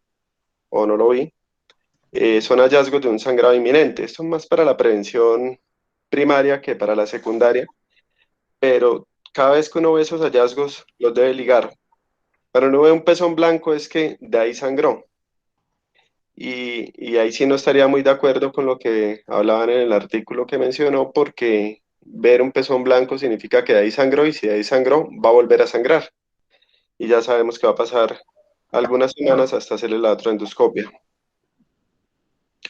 C: o no lo vi, son hallazgos de un sangrado inminente. Esto es más para la prevención primaria que para la secundaria, pero cada vez que uno ve esos hallazgos, los debe ligar. Pero uno ve un pezón blanco es que de ahí sangró. Y ahí sí no estaría muy de acuerdo con lo que hablaban en el artículo que mencionó, porque ver un pezón blanco significa que de ahí sangró, y si de ahí sangró, va a volver a sangrar. Y ya sabemos que va a pasar algunas semanas hasta hacerle la otra endoscopia.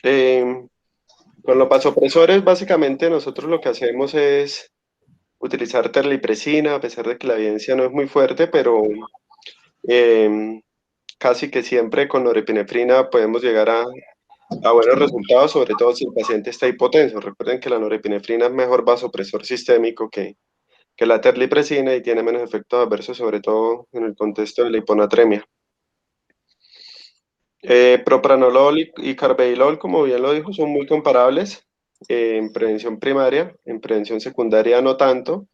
C: Con los vasopresores, básicamente nosotros lo que hacemos es utilizar terlipresina, a pesar de que la evidencia no es muy fuerte, pero eh, casi que siempre con norepinefrina podemos llegar a buenos resultados, sobre todo si el paciente está hipotenso. Recuerden que la norepinefrina es mejor vasopresor sistémico que la terlipresina y tiene menos efectos adversos, sobre todo en el contexto de la hiponatremia. Propranolol y carvedilol, como bien lo dijo, son muy comparables en prevención primaria, en prevención secundaria no tanto,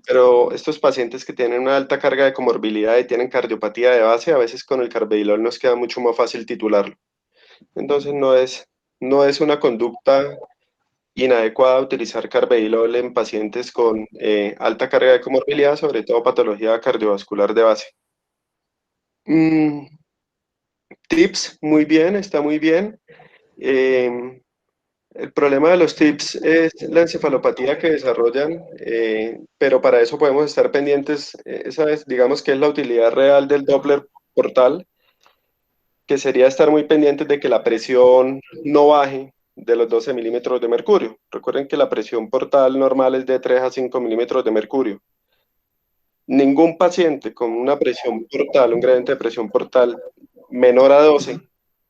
C: pero estos pacientes que tienen una alta carga de comorbilidad y tienen cardiopatía de base, a veces con el carvedilol nos queda mucho más fácil titularlo. Entonces no es una conducta inadecuada utilizar carvedilol en pacientes con alta carga de comorbilidad, sobre todo patología cardiovascular de base. Tips, muy bien, está muy bien. El problema de los tips es la encefalopatía que desarrollan, pero para eso podemos estar pendientes. Esa es, digamos que es la utilidad real del Doppler portal, que sería estar muy pendientes de que la presión no baje de los 12 milímetros de mercurio. Recuerden que la presión portal normal es de 3 a 5 milímetros de mercurio. Ningún paciente con una presión portal, un gradiente de presión portal menor a 12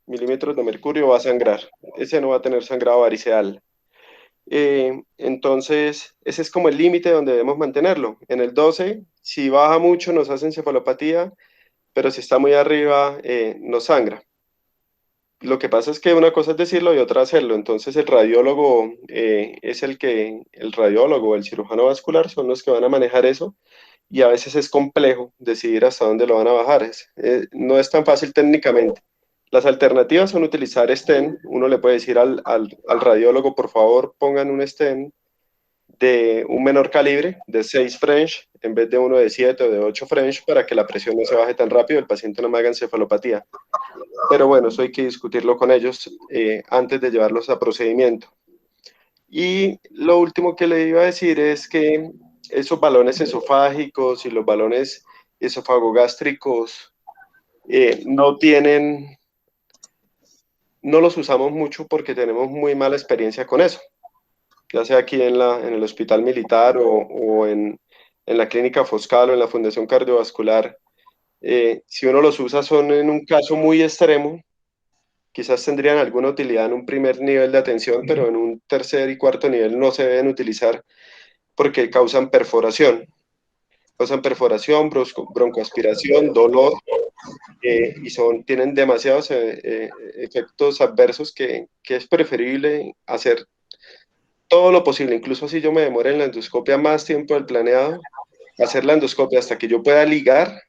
C: milímetros de mercurio va a sangrar. Ese no va a tener sangrado variceal. Entonces, ese es como el límite donde debemos mantenerlo. En el 12, si baja mucho, nos hace encefalopatía, pero si está muy arriba, nos sangra. Lo que pasa es que una cosa es decirlo y otra hacerlo. Entonces, el radiólogo es el radiólogo o el cirujano vascular son los que van a manejar eso y a veces es complejo decidir hasta dónde lo van a bajar. No es tan fácil técnicamente. Las alternativas son utilizar stent. Uno le puede decir al radiólogo, por favor, pongan un stent de un menor calibre, de 6 French, en vez de uno de 7 o de 8 French, para que la presión no se baje tan rápido, el paciente no me haga encefalopatía. Pero bueno, eso hay que discutirlo con ellos antes de llevarlos a procedimiento. Y lo último que le iba a decir es que esos balones esofágicos y los balones esofagogástricos no los usamos mucho porque tenemos muy mala experiencia con eso, ya sea aquí en el hospital militar o en la clínica Foscal o en la Fundación Cardiovascular. Si uno los usa son en un caso muy extremo, quizás tendrían alguna utilidad en un primer nivel de atención, pero en un tercer y cuarto nivel no se deben utilizar porque causan perforación. Causan perforación, broncoaspiración, dolor, y tienen demasiados efectos adversos que es preferible hacer todo lo posible, incluso si yo me demore en la endoscopia más tiempo del planeado, hacer la endoscopia hasta que yo pueda ligar,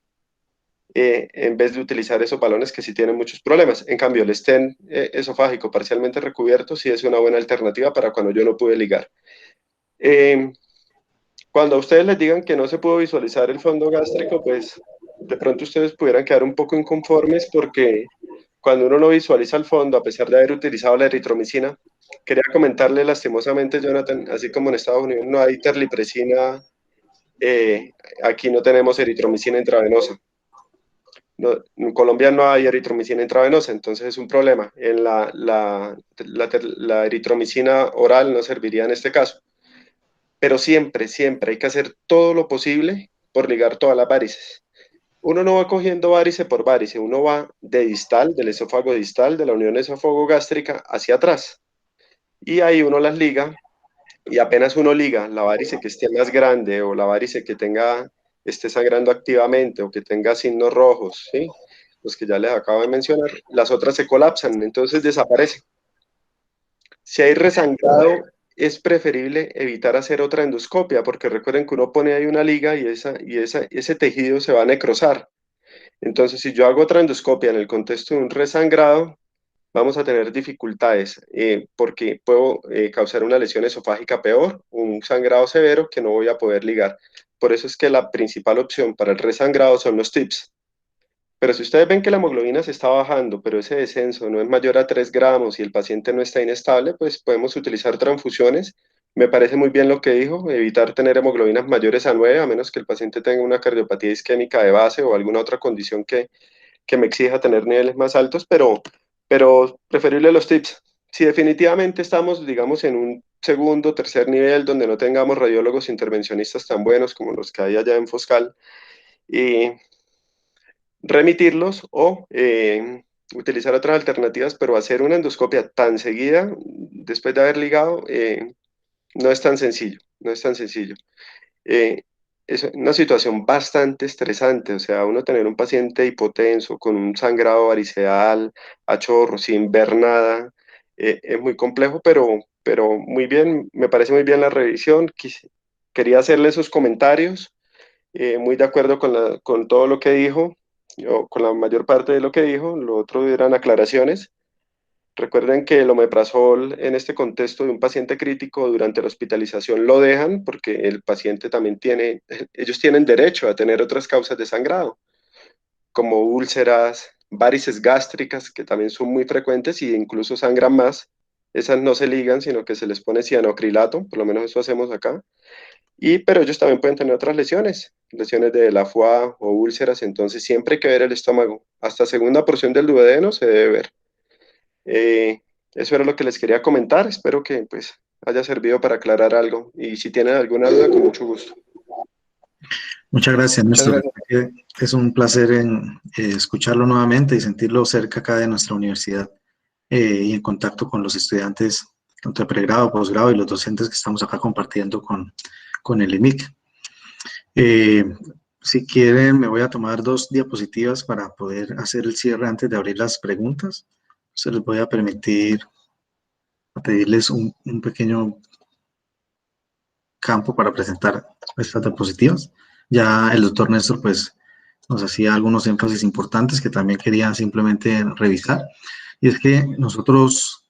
C: en vez de utilizar esos balones que sí tienen muchos problemas. En cambio, el stent esofágico parcialmente recubierto sí es una buena alternativa para cuando yo no pude ligar. Cuando a ustedes les digan que no se pudo visualizar el fondo gástrico, pues de pronto ustedes pudieran quedar un poco inconformes porque cuando uno no visualiza el fondo, a pesar de haber utilizado la eritromicina, quería comentarle lastimosamente, Jonathan, así como en Estados Unidos no hay terlipresina, aquí no tenemos eritromicina intravenosa. No, en Colombia no hay eritromicina intravenosa, entonces es un problema. En la eritromicina oral no serviría en este caso. Pero siempre, siempre hay que hacer todo lo posible por ligar todas las varices. Uno no va cogiendo varice por varice, uno va de distal, del esófago distal, de la unión esófago-gástrica hacia atrás. Y ahí uno las liga, y apenas uno liga la varice que esté más grande o la varice que esté sangrando activamente o que tenga signos rojos, ¿sí? Los que ya les acabo de mencionar, las otras se colapsan, entonces desaparecen. Si hay resangrado, es preferible evitar hacer otra endoscopia, porque recuerden que uno pone ahí una liga y ese tejido se va a necrosar. Entonces, si yo hago otra endoscopia en el contexto de un resangrado, vamos a tener dificultades porque puedo causar una lesión esofágica peor, un sangrado severo que no voy a poder ligar. Por eso es que la principal opción para el resangrado son los TIPS. Pero si ustedes ven que la hemoglobina se está bajando, pero ese descenso no es mayor a 3 gramos y el paciente no está inestable, pues podemos utilizar transfusiones. Me parece muy bien lo que dijo, evitar tener hemoglobinas mayores a 9, a menos que el paciente tenga una cardiopatía isquémica de base o alguna otra condición que me exija tener niveles más altos, pero preferible los TIPS. Si definitivamente estamos, digamos, en un segundo, tercer nivel donde no tengamos radiólogos intervencionistas tan buenos como los que hay allá en Foscal, y remitirlos o utilizar otras alternativas, pero hacer una endoscopia tan seguida después de haber ligado no es tan sencillo, no es tan sencillo. Eh, es una situación bastante estresante, o sea, uno tener un paciente hipotenso con un sangrado variceal a chorro sin ver nada, es muy complejo, pero muy bien, me parece muy bien la revisión. Quería hacerle esos comentarios, muy de acuerdo con todo lo que dijo, o con la mayor parte de lo que dijo, lo otro eran aclaraciones. Recuerden que el omeprazol en este contexto de un paciente crítico durante la hospitalización lo dejan porque el paciente también ellos tienen derecho a tener otras causas de sangrado, como úlceras, varices gástricas, que también son muy frecuentes y incluso sangran más. Esas no se ligan, sino que se les pone cianocrilato, por lo menos eso hacemos acá. Pero ellos también pueden tener otras lesiones de la foie o úlceras, entonces siempre hay que ver el estómago. Hasta segunda porción del duodeno se debe ver. Eh, Eso era lo que les quería comentar. Espero que pues haya servido para aclarar algo. Y si tienen alguna duda, con mucho gusto.
B: Muchas gracias,
A: Muchas
B: Néstor.
A: gracias.
B: Es un placer escucharlo nuevamente y sentirlo cerca acá de nuestra universidad y en contacto con los estudiantes, tanto de pregrado, posgrado y los docentes que estamos acá compartiendo con el EMIC. Si quieren, me voy a tomar 2 diapositivas para poder hacer el cierre antes de abrir las preguntas. Se les voy a pedirles un pequeño campo para presentar estas diapositivas. Ya el doctor Néstor pues nos hacía algunos énfasis importantes que también quería simplemente revisar. Y es que nosotros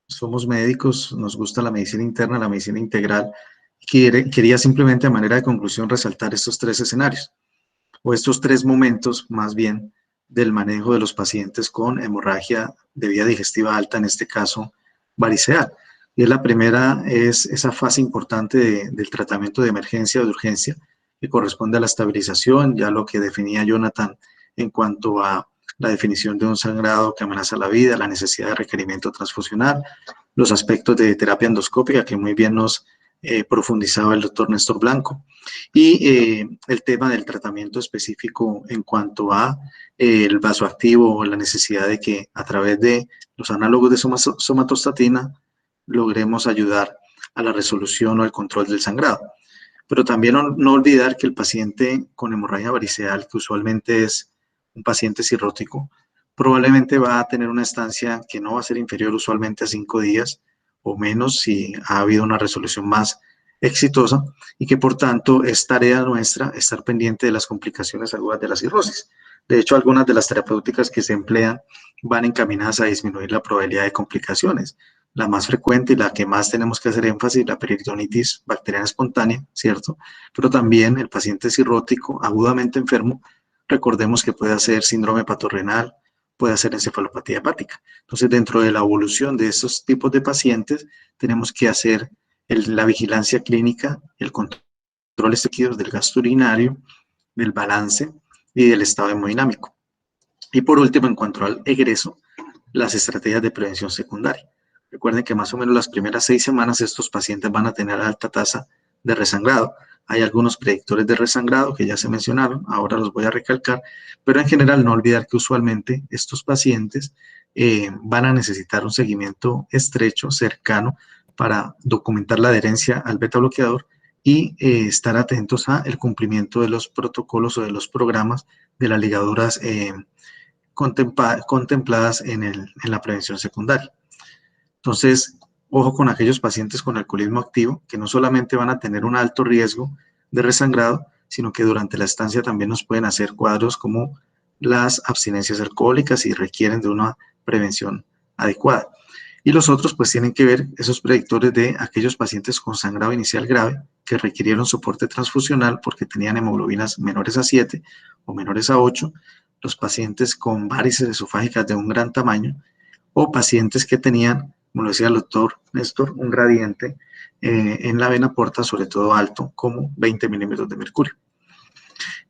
B: somos médicos, nos gusta la medicina interna, la medicina integral. Quería simplemente a manera de conclusión resaltar estos tres escenarios, o estos tres momentos más bien del manejo de los pacientes con hemorragia de vía digestiva alta, en este caso variceal. Y la primera es esa fase importante del tratamiento de emergencia o de urgencia, que corresponde a la estabilización, ya lo que definía Jonathan en cuanto a la definición de un sangrado que amenaza la vida, la necesidad de requerimiento transfusional, los aspectos de terapia endoscópica que muy bien nos profundizaba el doctor Néstor Blanco, y el tema del tratamiento específico en cuanto a el vasoactivo o la necesidad de que a través de los análogos de somatostatina logremos ayudar a la resolución o al control del sangrado. Pero también no olvidar que el paciente con hemorragia variceal, que usualmente es un paciente cirrótico, probablemente va a tener una estancia que no va a ser inferior usualmente a 5 días o menos si ha habido una resolución más exitosa, y que por tanto es tarea nuestra estar pendiente de las complicaciones agudas de la cirrosis. De hecho, algunas de las terapéuticas que se emplean van encaminadas a disminuir la probabilidad de complicaciones. La más frecuente y la que más tenemos que hacer énfasis, la peritonitis bacteriana espontánea, ¿cierto? Pero también el paciente cirrótico agudamente enfermo, recordemos que puede hacer síndrome hepatorenal, puede hacer encefalopatía hepática. Entonces, dentro de la evolución de estos tipos de pacientes, tenemos que hacer la vigilancia clínica, el control de líquidos del gasto urinario, del balance y del estado hemodinámico. Y por último, en cuanto al egreso, las estrategias de prevención secundaria. Recuerden que más o menos las primeras 6 semanas estos pacientes van a tener alta tasa de resangrado. Hay algunos predictores de resangrado que ya se mencionaron, ahora los voy a recalcar, pero en general no olvidar que usualmente estos pacientes van a necesitar un seguimiento estrecho, cercano, para documentar la adherencia al beta bloqueador y estar atentos al cumplimiento de los protocolos o de los programas de las ligaduras contempladas en la prevención secundaria. Entonces, ojo con aquellos pacientes con alcoholismo activo, que no solamente van a tener un alto riesgo de resangrado, sino que durante la estancia también nos pueden hacer cuadros como las abstinencias alcohólicas y requieren de una prevención adecuada. Y los otros pues tienen que ver esos predictores de aquellos pacientes con sangrado inicial grave que requirieron soporte transfusional porque tenían hemoglobinas menores a 7 o menores a 8, los pacientes con varices esofágicas de un gran tamaño o pacientes que tenían, como lo decía el doctor Néstor, un gradiente en la vena porta, sobre todo alto, como 20 milímetros de mercurio.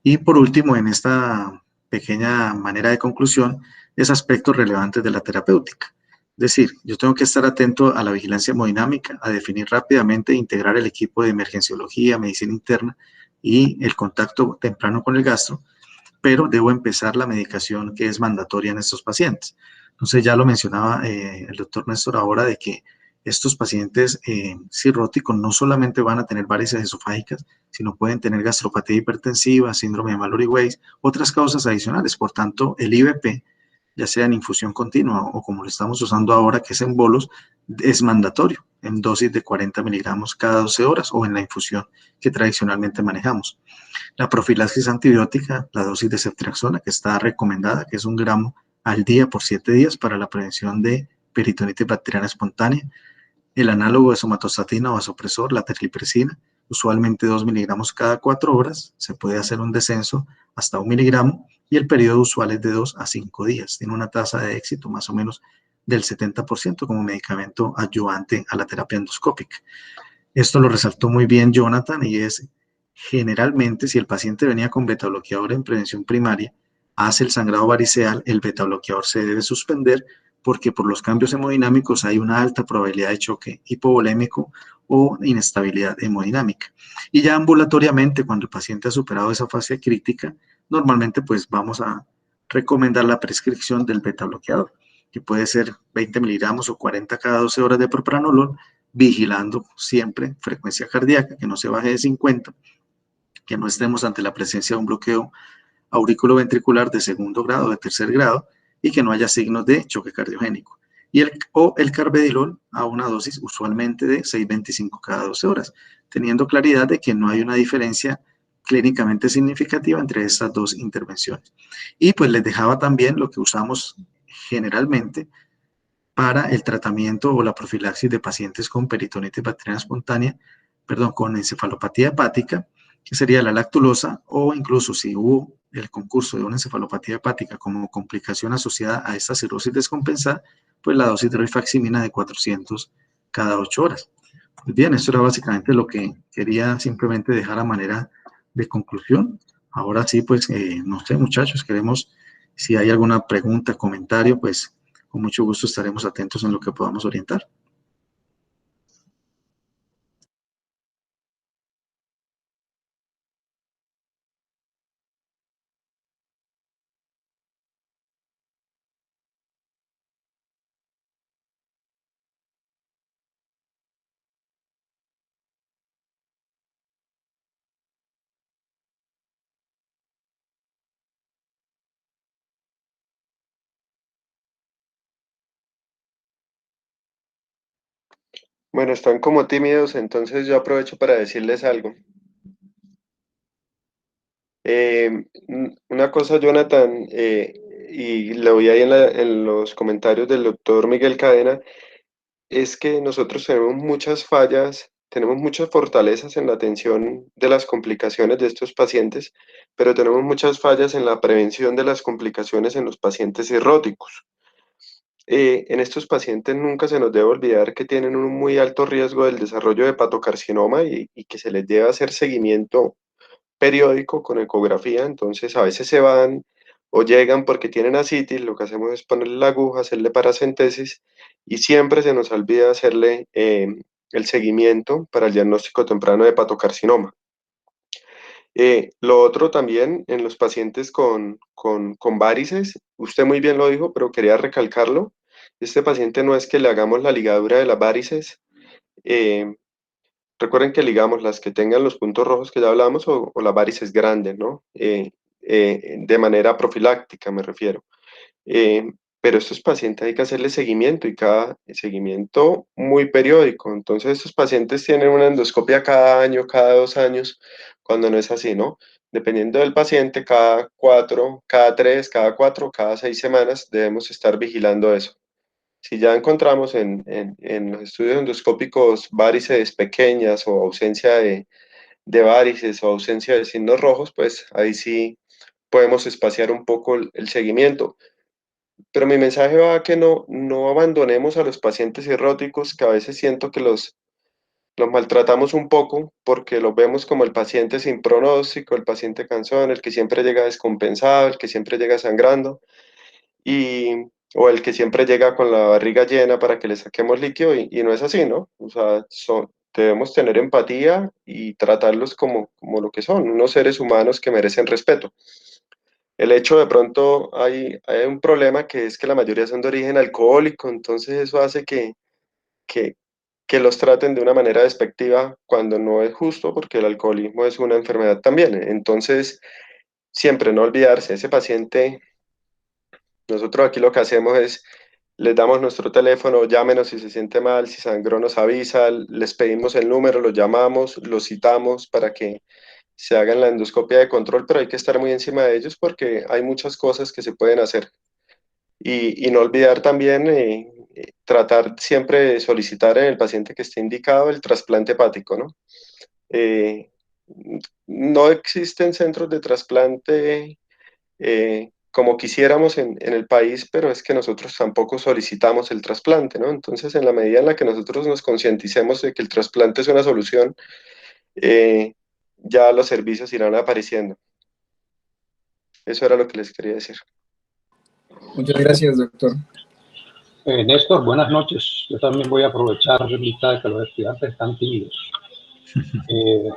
B: Y por último, en esta pequeña manera de conclusión, es aspectos relevantes de la terapéutica. Es decir, yo tengo que estar atento a la vigilancia hemodinámica, a definir rápidamente e integrar el equipo de emergenciología, medicina interna y el contacto temprano con el gastro, pero debo empezar la medicación que es mandatoria en estos pacientes. Entonces ya lo mencionaba el doctor Néstor ahora, de que estos pacientes cirróticos no solamente van a tener varices esofágicas, sino pueden tener gastropatía hipertensiva, síndrome de Mallory-Weiss, otras causas adicionales. Por tanto, el IVP, ya sea en infusión continua o como lo estamos usando ahora, que es en bolos, es mandatorio en dosis de 40 miligramos cada 12 horas o en la infusión que tradicionalmente manejamos. La profilaxis antibiótica, la dosis de ceftriaxona, que está recomendada, que es 1 gramo al día por 7 días para la prevención de peritonitis bacteriana espontánea. El análogo de somatostatina o vasopresor, la terlipresina, usualmente 2 miligramos cada 4 horas. Se puede hacer un descenso hasta 1 miligramo y el periodo usual es de 2 a 5 días. Tiene una tasa de éxito más o menos del 70% como medicamento adyuvante a la terapia endoscópica. Esto lo resaltó muy bien Jonathan, y es generalmente si el paciente venía con beta bloqueador en prevención primaria, hace el sangrado variceal, el beta bloqueador se debe suspender porque por los cambios hemodinámicos hay una alta probabilidad de choque hipovolémico o inestabilidad hemodinámica. Y ya ambulatoriamente, cuando el paciente ha superado esa fase crítica, normalmente pues vamos a recomendar la prescripción del beta bloqueador, que puede ser 20 miligramos o 40 cada 12 horas de propranolol, vigilando siempre frecuencia cardíaca, que no se baje de 50, que no estemos ante la presencia de un bloqueo auriculoventricular de segundo grado o de tercer grado y que no haya signos de choque cardiogénico. Y el carvedilol a una dosis usualmente de 6.25 cada 12 horas, teniendo claridad de que no hay una diferencia clínicamente significativa entre estas dos intervenciones. Y pues les dejaba también lo que usamos generalmente para el tratamiento o la profilaxis de pacientes con peritonitis bacteriana espontánea, perdón, con encefalopatía hepática, que sería la lactulosa, o incluso si hubo el concurso de una encefalopatía hepática como complicación asociada a esta cirrosis descompensada, pues la dosis de rifaximina de 400 cada 8 horas. Pues bien, esto era básicamente lo que quería simplemente dejar a manera de conclusión. Ahora sí, pues, no sé, muchachos, queremos, si hay alguna pregunta, comentario, pues, con mucho gusto estaremos atentos en lo que podamos orientar.
C: Bueno, están como tímidos, entonces yo aprovecho para decirles algo. Una cosa, Jonathan, y lo vi ahí en los comentarios del doctor Miguel Cadena, es que nosotros tenemos muchas fallas, tenemos muchas fortalezas en la atención de las complicaciones de estos pacientes, pero tenemos muchas fallas en la prevención de las complicaciones en los pacientes cirróticos. En estos pacientes nunca se nos debe olvidar que tienen un muy alto riesgo del desarrollo de hepatocarcinoma y que se les debe hacer seguimiento periódico con ecografía. Entonces a veces se van o llegan porque tienen ascitis, lo que hacemos es ponerle la aguja, hacerle paracentesis y siempre se nos olvida hacerle el seguimiento para el diagnóstico temprano de hepatocarcinoma. Lo otro también en los pacientes con varices, usted muy bien lo dijo, pero quería recalcarlo. Este paciente no es que le hagamos la ligadura de las varices. eh, Recuerden que ligamos las que tengan los puntos rojos que ya hablamos o las varices grandes, ¿no? De manera profiláctica me refiero. Pero estos pacientes hay que hacerle seguimiento y cada seguimiento muy periódico. Entonces estos pacientes tienen una endoscopia cada año, cada 2 años, cuando no es así, ¿no? Dependiendo del paciente, cada 4, cada 3, cada 4, cada 6 semanas debemos estar vigilando eso. Si ya encontramos en los estudios endoscópicos varices pequeñas o ausencia de varices o ausencia de signos rojos, pues ahí sí podemos espaciar un poco el seguimiento. Pero mi mensaje va a que no abandonemos a los pacientes cirróticos, que a veces siento que los maltratamos un poco porque los vemos como el paciente sin pronóstico, el paciente cansón, el que siempre llega descompensado, el que siempre llega sangrando, y, o el que siempre llega con la barriga llena para que le saquemos líquido, y no es así, ¿no? O sea, debemos tener empatía y tratarlos como lo que son, unos seres humanos que merecen respeto. El hecho de pronto hay un problema que es que la mayoría son de origen alcohólico, entonces eso hace que, que los traten de una manera despectiva cuando no es justo, porque el alcoholismo es una enfermedad también. Entonces, siempre no olvidarse, ese paciente, nosotros aquí lo que hacemos es, les damos nuestro teléfono, llámenos si se siente mal, si sangró nos avisa, les pedimos el número, lo llamamos, lo citamos para que se hagan la endoscopia de control, pero hay que estar muy encima de ellos porque hay muchas cosas que se pueden hacer. Y no olvidar también tratar siempre de solicitar en el paciente que esté indicado el trasplante hepático, ¿no? Eh, no existen centros de trasplante como quisiéramos en el país, pero es que nosotros tampoco solicitamos el trasplante, ¿no? Entonces, en la medida en la que nosotros nos concienticemos de que el trasplante es una solución, ya los servicios irán apareciendo. Eso era lo que les quería decir.
A: Muchas gracias, doctor.
D: Néstor, buenas noches. Yo también voy a aprovechar de que los estudiantes están tímidos. En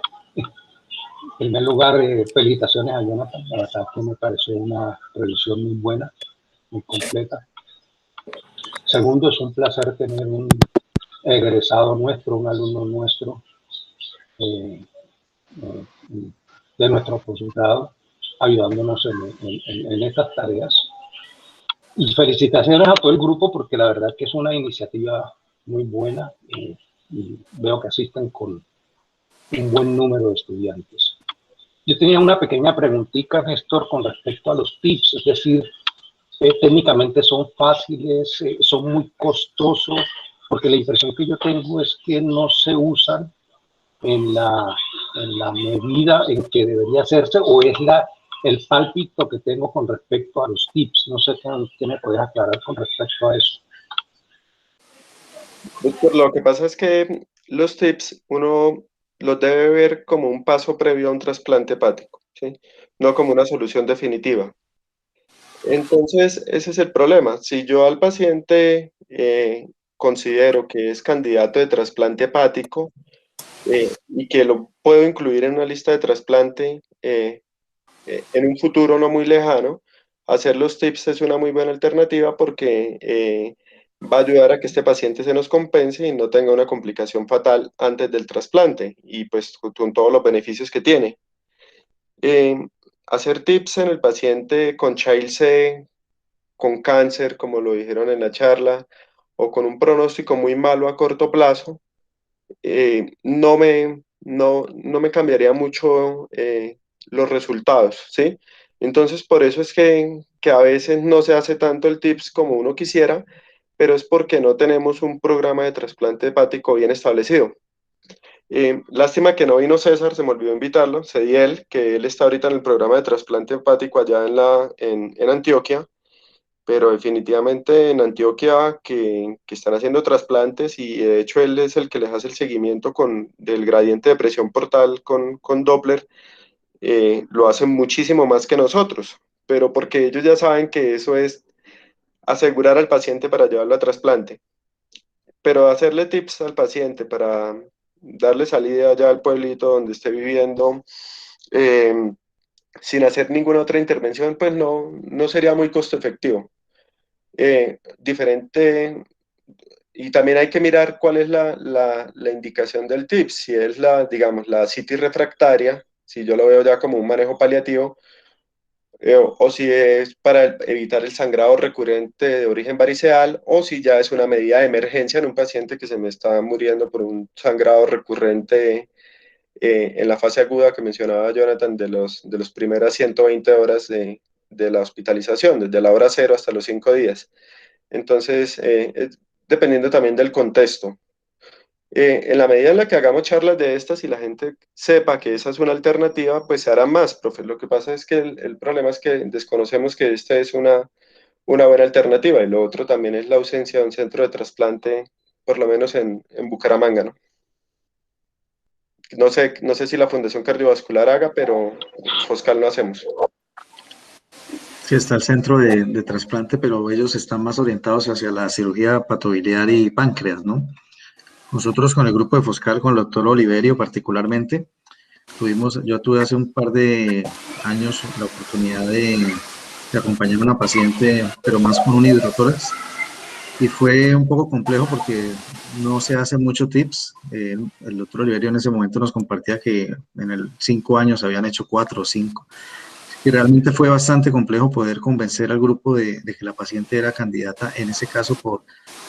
D: primer lugar, felicitaciones a Jonathan. La verdad que me pareció una revisión muy buena, muy completa. Segundo, es un placer tener un egresado nuestro, un alumno nuestro de nuestro posgrado, ayudándonos en estas tareas. Y felicitaciones a todo el grupo porque la verdad que es una iniciativa muy buena y veo que asisten con un buen número de estudiantes. Yo tenía una pequeña preguntita, Néstor, con respecto a los tips, es decir, técnicamente son fáciles, son muy costosos, porque la impresión que yo tengo es que no se usan en la medida en que debería hacerse, o es el pálpito que tengo con respecto a los tips. No sé qué me podrías aclarar con respecto a eso.
C: Doctor, lo que pasa es que los tips uno los debe ver como un paso previo a un trasplante hepático, ¿sí? No como una solución definitiva. Entonces, ese es el problema. Si yo al paciente considero que es candidato de trasplante hepático y que lo puedo incluir en una lista de trasplante en un futuro no muy lejano, hacer los tips es una muy buena alternativa porque va a ayudar a que este paciente se nos compense y no tenga una complicación fatal antes del trasplante y pues con todos los beneficios que tiene. Eh, Hacer tips en el paciente con Child-C, con cáncer, como lo dijeron en la charla, o con un pronóstico muy malo a corto plazo, no me cambiaría mucho los resultados, ¿sí? Entonces, por eso es que a veces no se hace tanto el TIPS como uno quisiera, pero es porque no tenemos un programa de trasplante hepático bien establecido. Lástima que no vino César, se me olvidó invitarlo, Cediel, que él está ahorita en el programa de trasplante hepático allá en Antioquia, pero definitivamente en Antioquia que están haciendo trasplantes y de hecho él es el que les hace el seguimiento del gradiente de presión portal con Doppler, lo hacen muchísimo más que nosotros, pero porque ellos ya saben que eso es asegurar al paciente para llevarlo a trasplante, pero hacerle tips al paciente para darle salida allá al pueblito donde esté viviendo, eh, sin hacer ninguna otra intervención, pues no sería muy costo efectivo. Diferente, y también hay que mirar cuál es la indicación del TIPS, si es digamos, la citis refractaria, si yo lo veo ya como un manejo paliativo, o si es para evitar el sangrado recurrente de origen variceal, o si ya es una medida de emergencia en un paciente que se me está muriendo por un sangrado recurrente en la fase aguda que mencionaba Jonathan de los primeras 120 horas de la hospitalización, desde la hora 0 hasta los 5 días. Entonces, dependiendo también del contexto. En la medida en la que hagamos charlas de estas y la gente sepa que esa es una alternativa, pues se hará más, profe. Lo que pasa es que el problema es que desconocemos que esta es una buena alternativa y lo otro también es la ausencia de un centro de trasplante, por lo menos en Bucaramanga, ¿no? No sé si la Fundación Cardiovascular haga, pero Foscal no hacemos.
B: Sí, está el centro de trasplante, pero ellos están más orientados hacia la cirugía patobiliar y páncreas, ¿no? Nosotros con el grupo de Foscal, con el doctor Oliverio particularmente, yo tuve hace un par de años la oportunidad de acompañar a una paciente, pero más con un hidrotórax, y fue un poco complejo porque no se hacen muchos tips. El doctor Oliverio en ese momento nos compartía que en 5 años habían hecho 4 o 5. Y realmente fue bastante complejo poder convencer al grupo de que la paciente era candidata, en ese caso por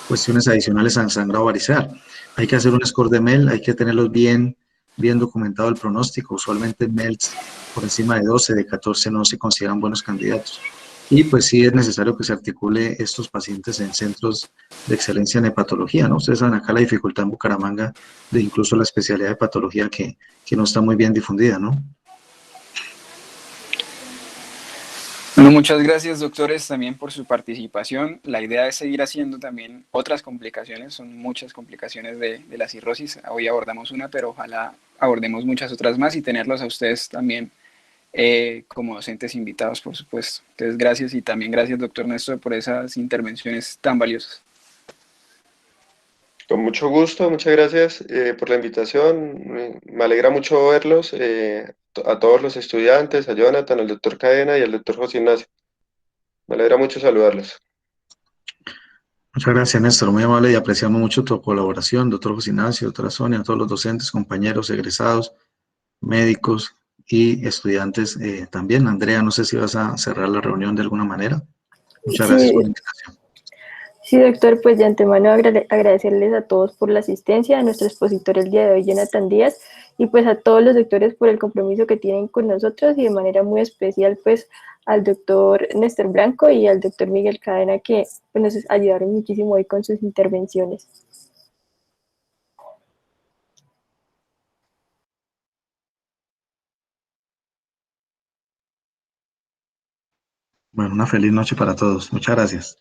B: cuestiones adicionales al sangrado variceal. Hay que hacer un score de MEL, hay que tenerlos bien documentado el pronóstico. Usualmente MELs por encima de 12, de 14 no se consideran buenos candidatos. Y pues sí es necesario que se articule estos pacientes en centros de excelencia en hepatología, ¿no? Ustedes saben acá la dificultad en Bucaramanga de incluso la especialidad de hepatología que no está muy bien difundida, ¿no?
A: Bueno, muchas gracias, doctores, también por su participación. La idea es seguir haciendo también otras complicaciones, son muchas complicaciones de la cirrosis. Hoy abordamos una, pero ojalá abordemos muchas otras más y tenerlos a ustedes también como docentes invitados, por supuesto. Entonces, gracias y también gracias, doctor Néstor, por esas intervenciones tan valiosas.
C: Con mucho gusto, muchas gracias por la invitación. Me alegra mucho verlos, a todos los estudiantes, a Jonathan, al doctor Cadena y al doctor José Ignacio. Me alegra mucho saludarlos.
B: Muchas gracias, Néstor. Muy amable y apreciamos mucho tu colaboración, doctor José Ignacio, doctora Sonia, a todos los docentes, compañeros, egresados, médicos y estudiantes también. Andrea, no sé si vas a cerrar la reunión de alguna manera. Muchas gracias por la invitación.
E: Sí, doctor, pues de antemano agradecerles a todos por la asistencia, a nuestro expositor el día de hoy, Jonathan Díaz, y pues a todos los doctores por el compromiso que tienen con nosotros y de manera muy especial pues al doctor Néstor Blanco y al doctor Miguel Cadena que pues, nos ayudaron muchísimo hoy con sus intervenciones.
B: Bueno, una feliz noche para todos. Muchas gracias.